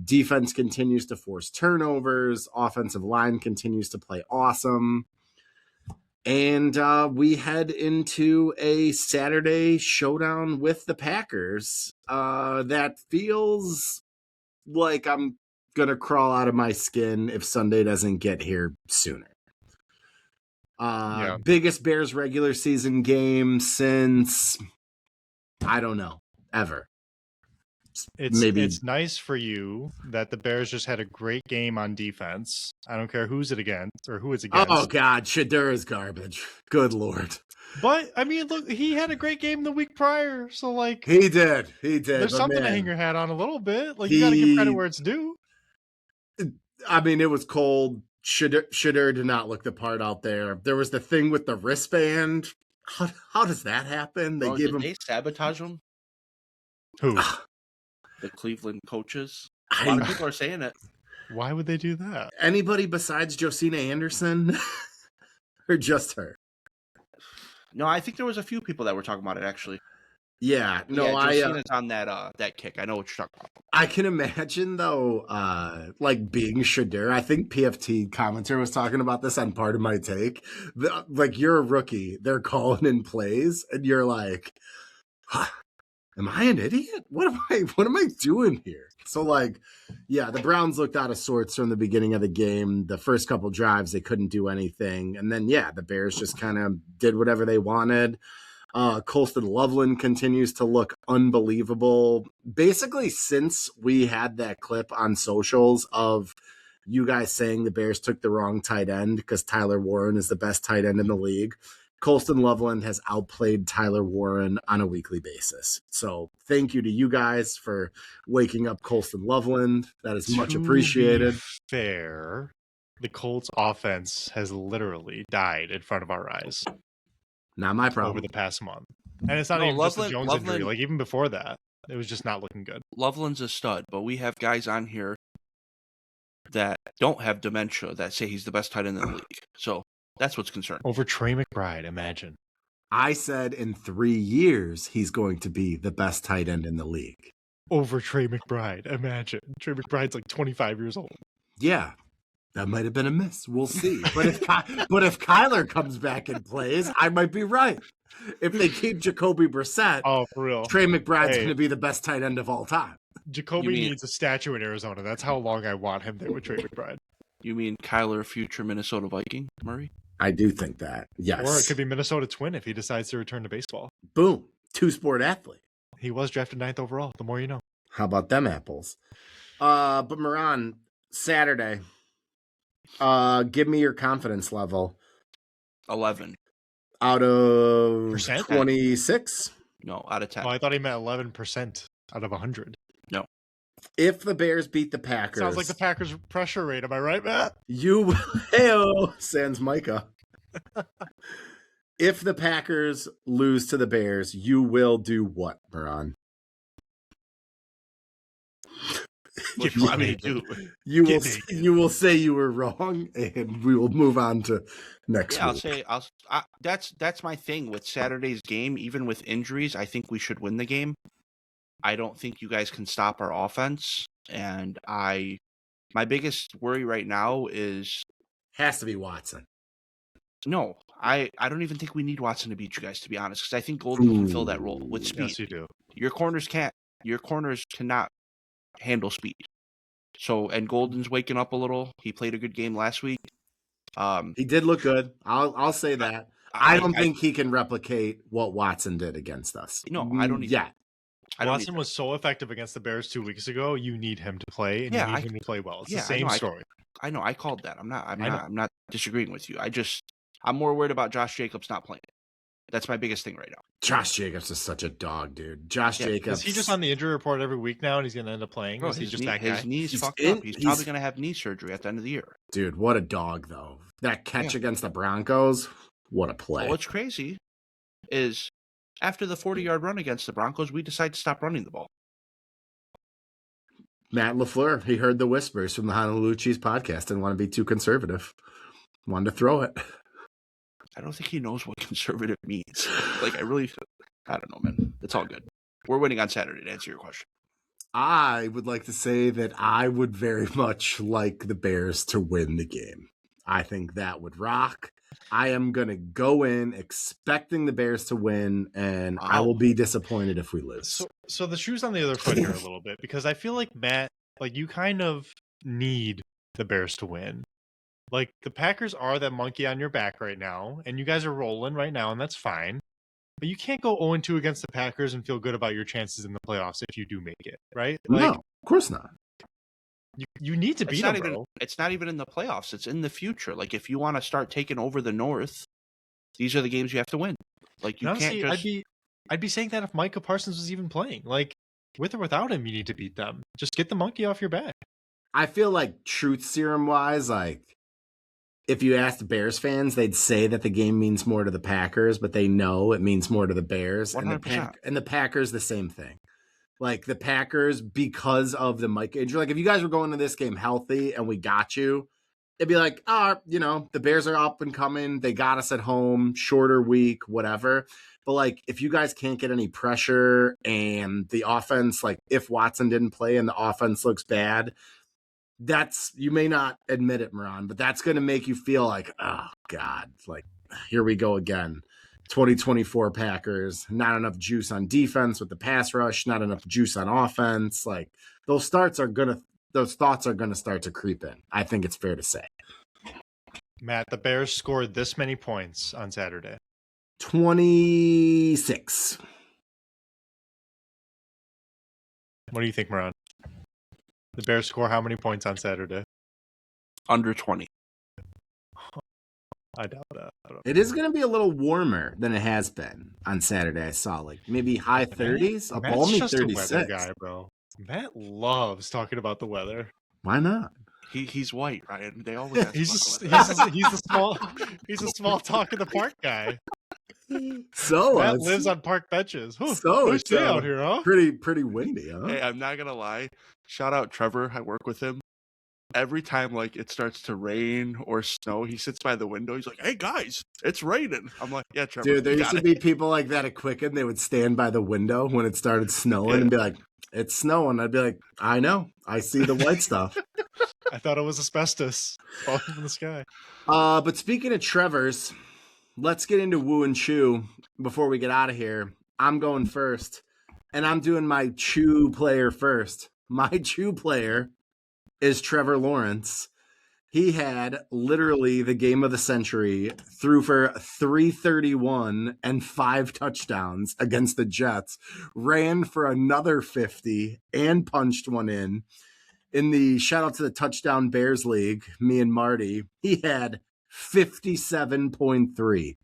A: Defense continues to force turnovers. Offensive line continues to play awesome. And we head into a Saturday showdown with the Packers that feels like I'm going to crawl out of my skin if Sunday doesn't get here sooner. Biggest Bears regular season game since, I don't know, ever.
B: It's nice for you that the Bears just had a great game on defense. I don't care who's it against or who it's against.
A: Oh God, Shadur is garbage. Good Lord.
B: But I mean, look, he had a great game the week prior, so like
A: he did.
B: There's something to hang your hat on a little bit. Like you got to give credit where it's due.
A: I mean, it was cold. Shadur did not look the part out there. There was the thing with the wristband. How does that happen?
C: They sabotage him.
B: Who?
C: The Cleveland coaches. A lot of people are saying it.
B: Why would they do that?
A: Anybody besides Josina Anderson? Or just her?
C: No, I think there was a few people that were talking about it, actually.
A: Yeah. No,
C: Josina's on that kick. I know what you're talking about.
A: I can imagine, though, like being Shadur. I think PFT commenter was talking about this on Part of My Take. Like, you're a rookie. They're calling in plays, and you're like, huh, am I an idiot? What am I doing here? So, like, yeah, the Browns looked out of sorts from the beginning of the game. The first couple drives, they couldn't do anything. And then, yeah, the Bears just kind of did whatever they wanted. Colston Loveland continues to look unbelievable. Basically, since we had that clip on socials of you guys saying the Bears took the wrong tight end because Tyler Warren is the best tight end in the league, Colston Loveland has outplayed Tyler Warren on a weekly basis. So thank you to you guys for waking up Colston Loveland. That is much appreciated.
B: Fair. The Colts offense has literally died in front of our eyes.
A: Not my problem.
B: Over the past month. And it's not even just the Jones injury. Like, even before that, it was just not looking good.
C: Loveland's a stud, but we have guys on here that don't have dementia that say he's the best tight end in the league. So that's what's concerning.
B: Over Trey McBride, imagine.
A: I said in 3 years, he's going to be the best tight end in the league.
B: Over Trey McBride, imagine. Trey McBride's like 25 years old.
A: Yeah. That might have been a miss. We'll see. But if Kyler comes back and plays, I might be right. If they keep Jacoby Brissett,
B: for real,
A: Trey McBride's going to be the best tight end of all time.
B: Jacoby needs a statue in Arizona. That's how long I want him there with Trey McBride.
C: You mean Kyler, future Minnesota Viking, Murray?
A: I do think that, yes.
B: Or it could be Minnesota Twin if he decides to return to baseball.
A: Boom. Two-sport athlete.
B: He was drafted 9th overall. The more you know.
A: How about them apples? But Miran, Saturday... give me your confidence level.
C: 11.
A: Out of
B: Percent?
A: 26?
C: No, out of 10.
B: Oh, I thought he meant 11% out of 100.
C: No.
A: If the Bears beat the Packers...
B: Sounds like the Packers' pressure rate. Am I right, Matt?
A: You... Hey-oh, sans Micah. If the Packers lose to the Bears, you will do what, Miran? You will say you were wrong, and we will move on to next week.
C: That's my thing with Saturday's game. Even with injuries, I think we should win the game. I don't think you guys can stop our offense, and my biggest worry right now
A: has to be Watson.
C: No, I don't even think we need Watson to beat you guys, to be honest, because I think Golden can fill that role with speed.
B: Yes, you do.
C: Your corners cannot handle speed. So, and Golden's waking up a little. He played a good game last week.
A: He did look good. I'll say that. I don't think he can replicate what Watson did against us.
C: No, I don't either.
A: Yet.
B: Watson was so effective against the Bears 2 weeks ago. You need him to play, and you need him to play well. It's the same story.
C: I know. I called that. I'm not disagreeing with you. I'm more worried about Josh Jacobs not playing. That's my biggest thing right now.
A: Josh Jacobs is such a dog, dude. Jacobs.
B: Is he just on the injury report every week now, and he's going to end up playing?
C: Bro,
B: is he just that guy?
C: His knee's fucked up. He's probably going to have knee surgery at the end of the year.
A: Dude, what a dog, though. That catch against the Broncos, what a play.
C: What's crazy is after the 40-yard run against the Broncos, we decided to stop running the ball.
A: Matt LaFleur, he heard the whispers from the Honolulu Cheese podcast and want to be too conservative. Wanted to throw it.
C: I don't think he knows what conservative means. Like, I don't know, man. It's all good. We're winning on Saturday, to answer your question.
A: I would like to say that I would very much like the Bears to win the game. I think that would rock. I am going to go in expecting the Bears to win, and I will be disappointed if we lose.
B: So the shoe's on the other foot here a little bit, because I feel like, Matt, like, you kind of need the Bears to win. Like, the Packers are that monkey on your back right now, and you guys are rolling right now, and that's fine. But you can't go 0-2 against the Packers and feel good about your chances in the playoffs if you do make it, right? Like,
A: no, of course not.
B: You need to beat them, bro.
C: It's not even in the playoffs. It's in the future. Like, if you want to start taking over the North, these are the games you have to win. Like, you
B: honestly,
C: can't just...
B: I'd be saying that if Micah Parsons was even playing. Like, with or without him, you need to beat them. Just get the monkey off your back.
A: I feel like truth serum wise, like, if you asked Bears fans, they'd say that the game means more to the Packers, but they know it means more to the Bears.
C: 100%.
A: And the Packers, the same thing. Like, the Packers, because of the Micah injury, like, if you guys were going to this game healthy and we got you, it'd be like, the Bears are up and coming. They got us at home, shorter week, whatever. But, like, if you guys can't get any pressure and the offense, like, if Watson didn't play and the offense looks bad, you may not admit it, Miran, but that's going to make you feel like, oh, God, like, here we go again. 2024 Packers, not enough juice on defense with the pass rush, not enough juice on offense. Like, those thoughts are going to start to creep in. I think it's fair to say.
B: Matt, the Bears scored this many points on Saturday.
A: 26.
B: What do you think, Miran? The Bears score how many points on Saturday?
C: Under 20.
B: I doubt that.
A: It is going to be a little warmer than it has been on Saturday. I saw, like, maybe high 30s, a balmy 36.
B: A weather guy, bro. Matt loves talking about the weather.
A: Why not?
C: He's white, Ryan. They always ask
B: he's a small talk in the park guy.
A: So
B: Matt lives on park benches.
A: So it's
B: out here, huh?
A: Pretty windy, huh?
C: Hey, I'm not gonna lie. Shout out Trevor. I work with him. Every time, like, it starts to rain or snow, he sits by the window. He's like, "Hey guys, it's raining." I'm like, "Yeah, Trevor."
A: Dude, there used to be people like that at Quicken. They would stand by the window when it started snowing and be like, "It's snowing." I'd be like, "I know. I see the white stuff."
B: I thought it was asbestos falling from the sky.
A: But speaking of Trevor's, let's get into Woo and Chew before we get out of here. I'm going first, and I'm doing my Chew player first. My Chew player is Trevor Lawrence. He had literally the game of the century, threw for 331 and 5 touchdowns against the Jets, ran for another 50 and punched one in. In the shout out to the Touchdown Bears League, me and Marty, he had 57.3.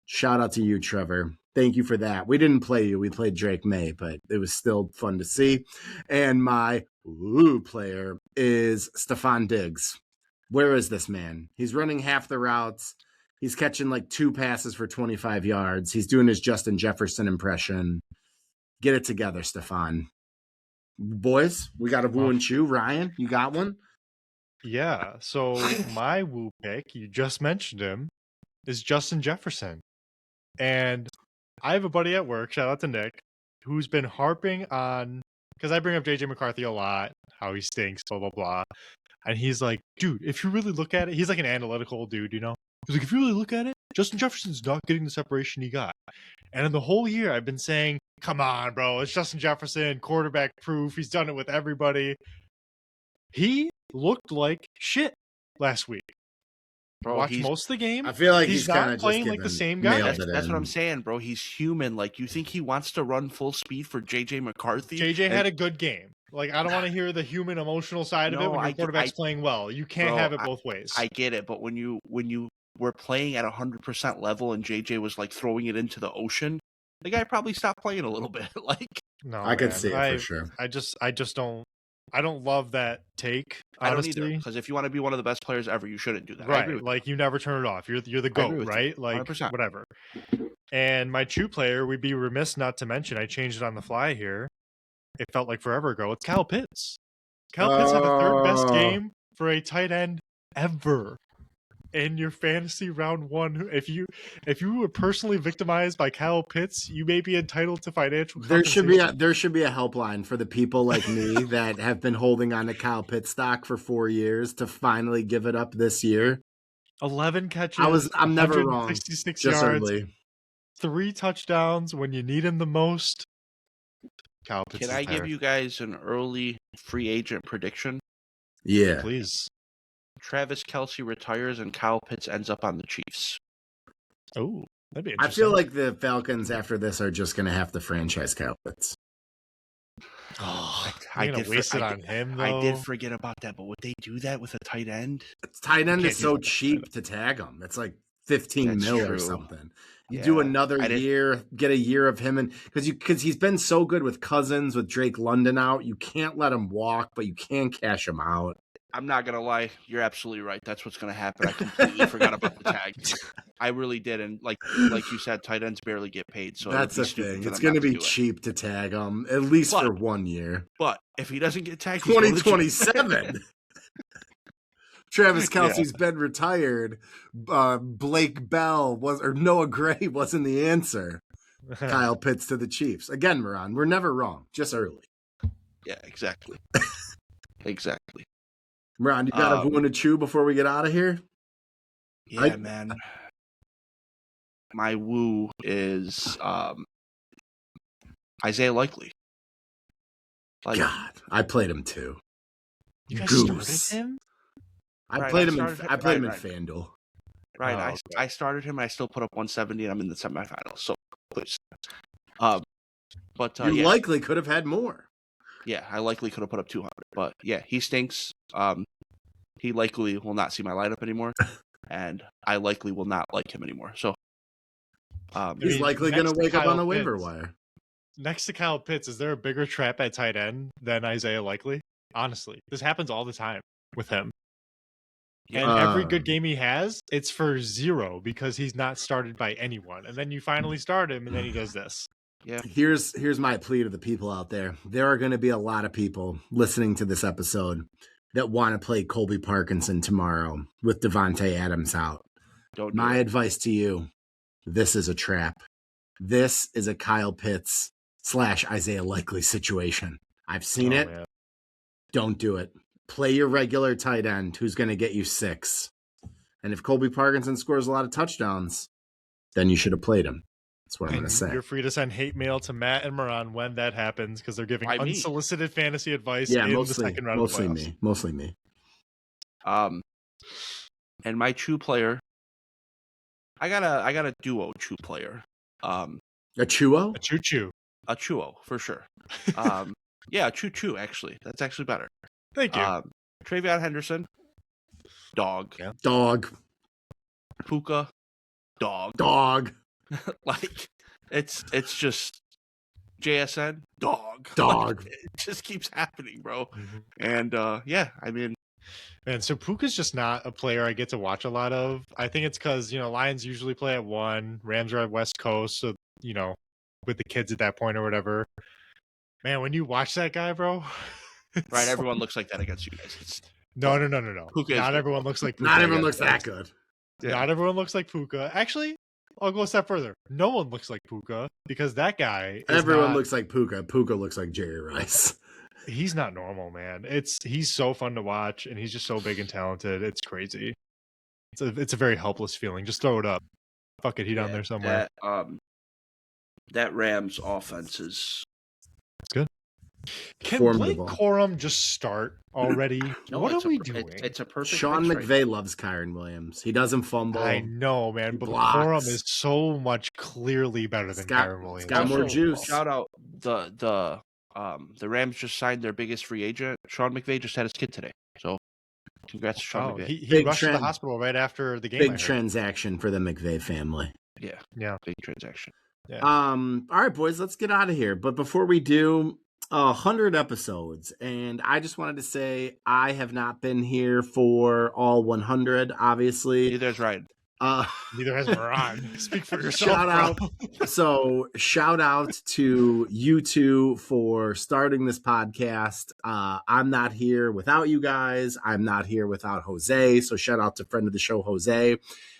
A: Shout out to you, Trevor. Thank you for that. We didn't play you. We played Drake May, but it was still fun to see. And my Woo player is Stephon Diggs. Where is this man? He's running half the routes. He's catching like 2 passes for 25 yards. He's doing his Justin Jefferson impression. Get it together, Stephon. Boys, we got a Woo and Chew. Ryan, you got one?
B: Yeah. So my Woo pick, you just mentioned him, is Justin Jefferson. And I have a buddy at work, shout out to Nick, who's been harping on, because I bring up JJ McCarthy a lot, how he stinks, blah, blah, blah. And he's like, dude, if you really look at it, he's like an analytical dude, you know? He's like, if you really look at it, Justin Jefferson's not getting the separation he got. And in the whole year, I've been saying, come on, bro, it's Justin Jefferson, quarterback proof. He's done it with everybody. He looked like shit last week.
C: Bro,
B: watched most of the game.
A: I feel like he's kind
B: not
A: of
B: playing like the same guy.
C: That's what I'm saying, bro. He's human. Like, you think he wants to run full speed for JJ McCarthy?
B: JJ had a good game. Like, I don't want to hear the human emotional side of it when your quarterback's playing well. You can't have it both ways.
C: I get it, but when you were playing at 100% level and JJ was like throwing it into the ocean, the guy probably stopped playing a little bit. Like,
A: no, I could see it for sure.
B: I just don't. I don't love that take. Honestly.
C: I don't either, because if you want to be one of the best players ever, you shouldn't do that.
B: Right, like you never turn it off. You're the GOAT, right? Like 100%. Whatever. And my Chew player, we'd be remiss not to mention. I changed it on the fly here. It felt like forever ago. It's Kyle Pitts. Kyle Pitts had the third best
A: Oh.
B: game for a tight end ever in your fantasy round one. If you were personally victimized by Kyle Pitts, you may be entitled to financial
A: There
B: compensation.
A: should be a helpline for the people like me that have been holding on to Kyle Pitts stock for 4 years to finally give it up this year.
B: 11 catches,
A: I'm never wrong.
B: 166
A: Just
B: yards,
A: early.
B: 3 touchdowns when you need him the most. Kyle Pitts
C: Can
B: is
C: I give
B: there.
C: you guys an early free agent prediction?
A: Yeah.
B: Please.
C: Travis Kelce retires and Kyle Pitts ends up on the Chiefs.
B: Oh, that'd be
A: I
B: interesting.
A: feel like the Falcons after this are just going to have to franchise Kyle Pitts.
B: Oh, you're going to waste it on him, though?
C: I did forget about that, but would they do that with a tight end?
A: Tight end
B: can't
A: is
B: do
A: so
B: that with
A: cheap to tag him. It's like 15
C: That's
A: mil or
C: true.
A: something. You
C: Yeah.
A: do another
C: I didn't-
A: year, get a year of him, and because he's been so good with Cousins, with Drake London out, you can't let him walk, but you can cash him out.
C: I'm not gonna lie, you're absolutely right. That's what's gonna happen. I completely forgot about the tag. I really did, and like you said, tight ends barely get paid, so
A: That's
C: it would
A: the
C: be stupid
A: thing.
C: for
A: It's
C: them
A: going to
C: not
A: be
C: do it.
A: cheap to tag him, at least
C: But-
A: for 1 year.
C: But if he doesn't get tagged, he's going to the Chiefs.
A: 2027. Travis
C: Yeah.
A: Kelce's been retired. Blake Bell or Noah Gray wasn't the answer. Kyle Pitts to the Chiefs. Again, Miran, we're never wrong. Just early.
C: Yeah, exactly. Exactly.
A: Miran, you got a Boone to chew before we get out of here?
C: Yeah, man. My woo is Isaiah Likely. Like,
A: God, I played him too.
B: You guys
A: Goose.
B: started him?
A: I
C: Right,
A: played
C: I
A: him.
C: started him-
A: I played him in
C: right.
A: FanDuel.
C: right,
B: Oh, okay.
C: I started him. I still put up 170, and I'm in the semifinals. So please, but
A: You
C: yeah,
A: likely could have had more.
C: yeah, I likely could have put up 200, but yeah, he stinks. He likely will not see my lineup anymore, and I likely will not like him anymore. So,
A: He's
B: mean,
A: likely going to
B: next to
A: wake up
B: Kyle
A: on a waiver
B: Pitts.
A: wire.
B: Next to Kyle Pitts, is there a bigger trap at tight end than Isaiah Likely? Honestly, this happens all the time with him. And every good game he has, it's for 0 because he's not started by anyone. And then you finally start him, and then he does this.
C: yeah,
A: Here's my plea to the people out there. There are going to be a lot of people listening to this episode that want to play Colby Parkinson tomorrow with Devontae Adams out.
C: don't do
A: My
C: it.
A: advice to you, this is a trap. This is a Kyle Pitts / Isaiah Likely situation. I've seen it.
B: Man.
A: Don't do it. Play your regular tight end who's going to get you 6. And if Colby Parkinson scores a lot of touchdowns, then you should have played him. That's what I'm going to say.
B: You're free to send hate mail to Matt and Moran when that happens because they're giving
C: Why me?
B: unsolicited fantasy advice
A: Yeah,
B: in the
A: mostly,
B: second round
A: mostly
B: of the playoffs.
A: me. Mostly me.
C: And my Chew player, I got a duo Chew player.
A: A Chuo?
B: A choo-choo.
C: A Chuo for sure. Yeah, Choo actually. That's actually better.
B: Thank you.
C: Travion Henderson, dog.
B: Yeah.
A: Dog.
C: Puka, dog.
A: Dog.
C: Like it's just JSN, dog.
A: Dog.
C: Like, it just keeps happening, bro.
B: Mhm.
C: And yeah, I mean,
B: Man, so Puka's just not a player I get to watch a lot of. I think it's because, Lions usually play at 1, Rams are at West Coast, so, with the kids at that point or whatever. Man, when you watch that guy, bro.
C: right? Everyone looks like that against you guys. It's,
B: No.
C: Puka is
B: Not
C: good.
B: everyone looks like Puka.
A: Not everyone looks that good.
C: Yeah.
B: Not everyone looks like Puka. Actually, I'll go a step further. No one looks like Puka because that guy is
A: Everyone
B: not-
A: looks like Puka. Puka looks like Jerry Rice.
B: He's not normal, man. He's so fun to watch, and he's just so big and talented. It's crazy. It's a very helpless feeling. Just throw it up. Fuck it, he down there somewhere.
C: That Rams offense is
B: Can
A: formidable.
B: Blake Corum just start already?
C: no,
B: what
C: it's
B: are we
C: a,
B: doing?
C: It's a perfect.
A: Sean
C: mix right
A: McVay loves Kyron Williams. He doesn't fumble.
B: I know, man,
A: He
B: but
A: blocks.
B: Corum is so much clearly better than Kyron Williams.
A: it's got more
C: Also,
A: juice.
C: Shout out the Rams just signed their biggest free agent. Sean McVay just had his kid today. So congrats to Sean
B: Oh,
C: McVay.
B: he
A: Big
B: rushed to the
A: trend.
B: hospital right after the game. I
A: Big
B: heard.
A: transaction for the McVay family.
C: Yeah,
B: Yeah.
C: big transaction.
A: All right, boys, let's get out of here. But before we do, 100 episodes, and I just wanted to say I have not been here for all 100. Obviously,
C: Neither is Ryan.
B: Neither has Miran. Speak for yourself,
A: Shout out to you two for starting this podcast. I'm not here without you guys. I'm not here without Jose. So shout out to friend of the show, Jose.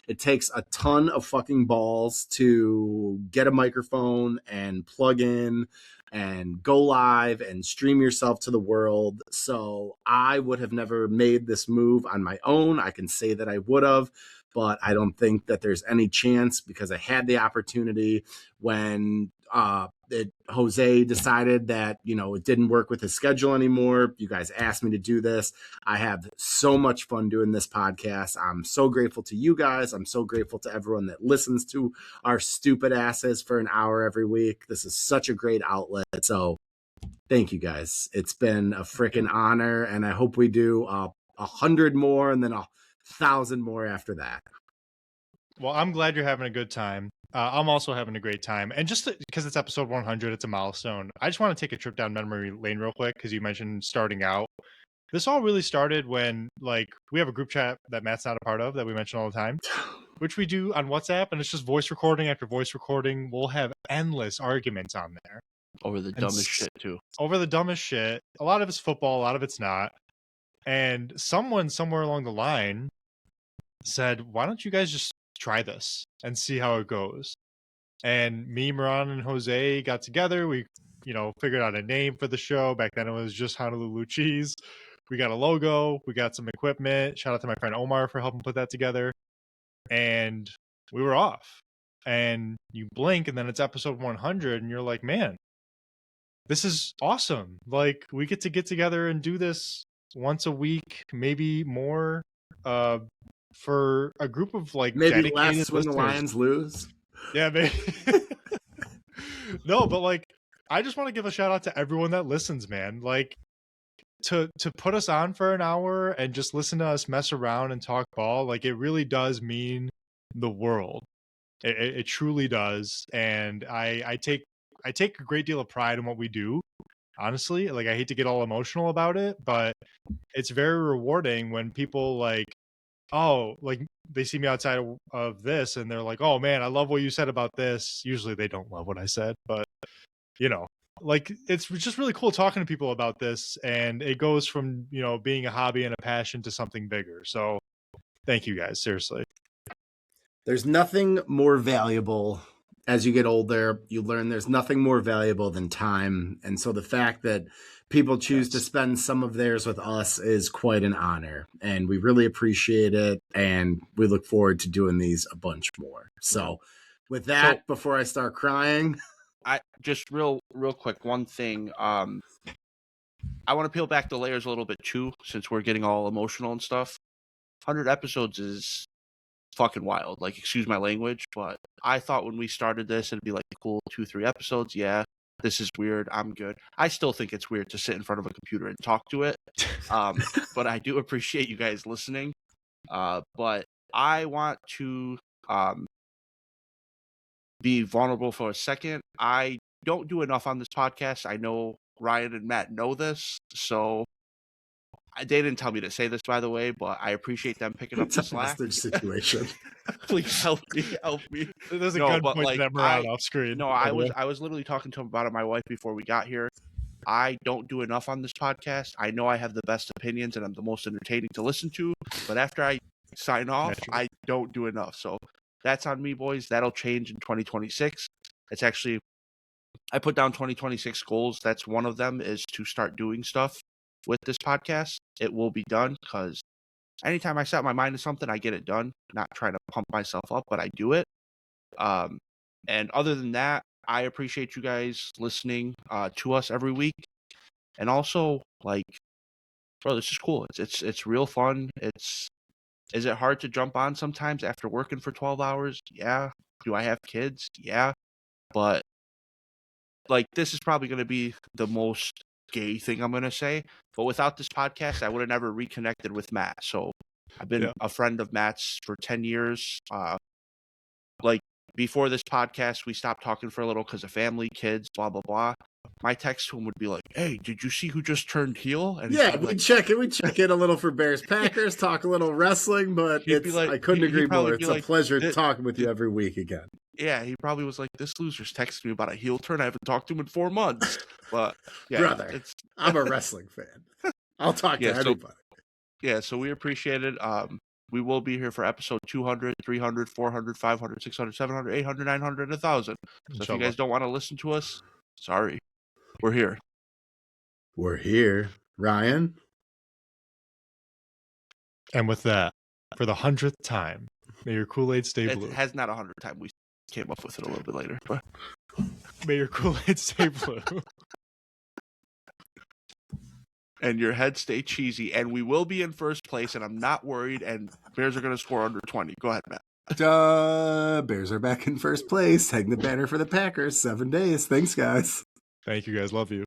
A: It takes a ton of fucking balls to get a microphone and plug in and go live and stream yourself to the world. So I would have never made this move on my own. I can say that I would have, but I don't think that there's any chance because I had the opportunity when Jose decided that, it didn't work with his schedule anymore. You guys asked me to do this. I have so much fun doing this podcast. I'm so grateful to you guys. I'm so grateful to everyone that listens to our stupid asses for an hour every week. This is such a great outlet. So thank you guys. It's been a freaking honor, and I hope we do 100 more and then 1,000 more after that.
B: Well, I'm glad you're having a good time. I'm also having a great time. And just because it's episode 100, it's a milestone. I just want to take a trip down memory lane real quick because you mentioned starting out. This all really started when, we have a group chat that Matt's not a part of that we mention all the time, which we do on WhatsApp, and it's just voice recording after voice recording. We'll have endless arguments on there.
C: Over the dumbest shit, too.
B: Over the dumbest shit. A lot of it's football, a lot of it's not. And someone somewhere along the line said, why don't you guys just try this and see how it goes? And me, Miran, and Jose got together. We, figured out a name for the show. Back then it was just Honolulu Cheese. We got a logo. We got some equipment. Shout out to my friend Omar for helping put that together. And we were off. And you blink, and then it's episode 100, and you're like, man, this is awesome. We get together and do this once a week, maybe more, for a group of
A: maybe less when the Lions lose.
B: Yeah, maybe. No, but I just want to give a shout out to everyone that listens, man. To put us on for an hour and just listen to us mess around and talk ball, it really does mean the world. It truly does, and I take a great deal of pride in what we do. Honestly, I hate to get all emotional about it, but it's very rewarding when people they see me outside of this and they're like, oh man, I love what you said about this. Usually they don't love what I said, but it's just really cool talking to people about this, and it goes from, being a hobby and a passion to something bigger. So thank you guys. Seriously.
A: There's nothing more valuable as you get older. You learn there's nothing more valuable than time. And so the fact that people choose to spend some of theirs with us is quite an honor, and we really appreciate it. And we look forward to doing these a bunch more. So with that, before I start crying,
C: I just real quick, one thing. I want to peel back the layers a little bit too, since we're getting all emotional and stuff. 100 episodes is fucking wild. Excuse my language, but I thought when we started this, it'd be cool 2-3 episodes. Yeah, this is weird. I'm good. I still think it's weird to sit in front of a computer and talk to it. But I do appreciate you guys listening. But I want to be vulnerable for a second. I don't do enough on this podcast. I know Ryan and Matt know this, so they didn't tell me to say this, by the way, but I appreciate them picking up the slack.
A: It's a situation.
C: Please help me.
B: There's a gun pointed at Miran off screen.
C: No, I was literally talking to him about it, my wife, before we got here. I don't do enough on this podcast. I know I have the best opinions and I'm the most entertaining to listen to, but after I sign off, I don't do enough. So that's on me, boys. That'll change in 2026. It's actually, I put down 2026 goals. That's one of them, is to start doing stuff with this podcast. It will be done, because anytime I set my mind to something, I get it done. Not trying to pump myself up, but I do it. And other than that, I appreciate you guys listening to us every week. And also, bro, this is cool. It's real fun. Is it hard to jump on sometimes after working for 12 hours? Yeah. Do I have kids? Yeah. But this is probably going to be the most gay thing I'm going to say. But without this podcast, I would have never reconnected with Matt. So I've been a friend of Matt's for 10 years. Before this podcast, we stopped talking for a little because of family, kids, blah, blah, blah. my text to him would be like, "Hey, did you see who just turned heel?" And
A: Yeah,
C: he'd be
A: we
C: like,
A: check it. We check in a little for Bears Packers, talk a little wrestling, but
C: He'd be
A: it's
C: like-
A: I couldn't
C: he'd
A: agree
C: probably
A: more.
C: be
A: It's a
C: like,
A: pleasure
C: "Th-
A: talking with you every week again.
C: yeah, he probably was like, "This loser's texting me about a heel turn. I haven't talked to him in 4 months." But yeah,
A: Brother,
C: it's
A: I'm a wrestling fan. I'll talk
C: Yeah,
A: to
C: so-
A: anybody.
C: yeah. So we appreciate it. We will be here for episode 200, 300, 400, 500, 600, 700, 800, 900, 1,000. So if you
B: Inshallah.
C: guys don't want to listen to us, sorry, we're here.
A: We're here. Ryan?
B: And with that, for the 100th time, may your Kool-Aid stay
C: It
B: blue.
C: has not 100 times. We came up with it a little bit later, but
B: May your Kool-Aid stay blue.
C: and your head stay cheesy. And we will be in first place, and I'm not worried. And Bears are going to score under 20. Go ahead, Matt.
A: Bears are back in first place. Hang the banner for the Packers. 7 days. Thanks, guys.
B: Thank you guys. Love you.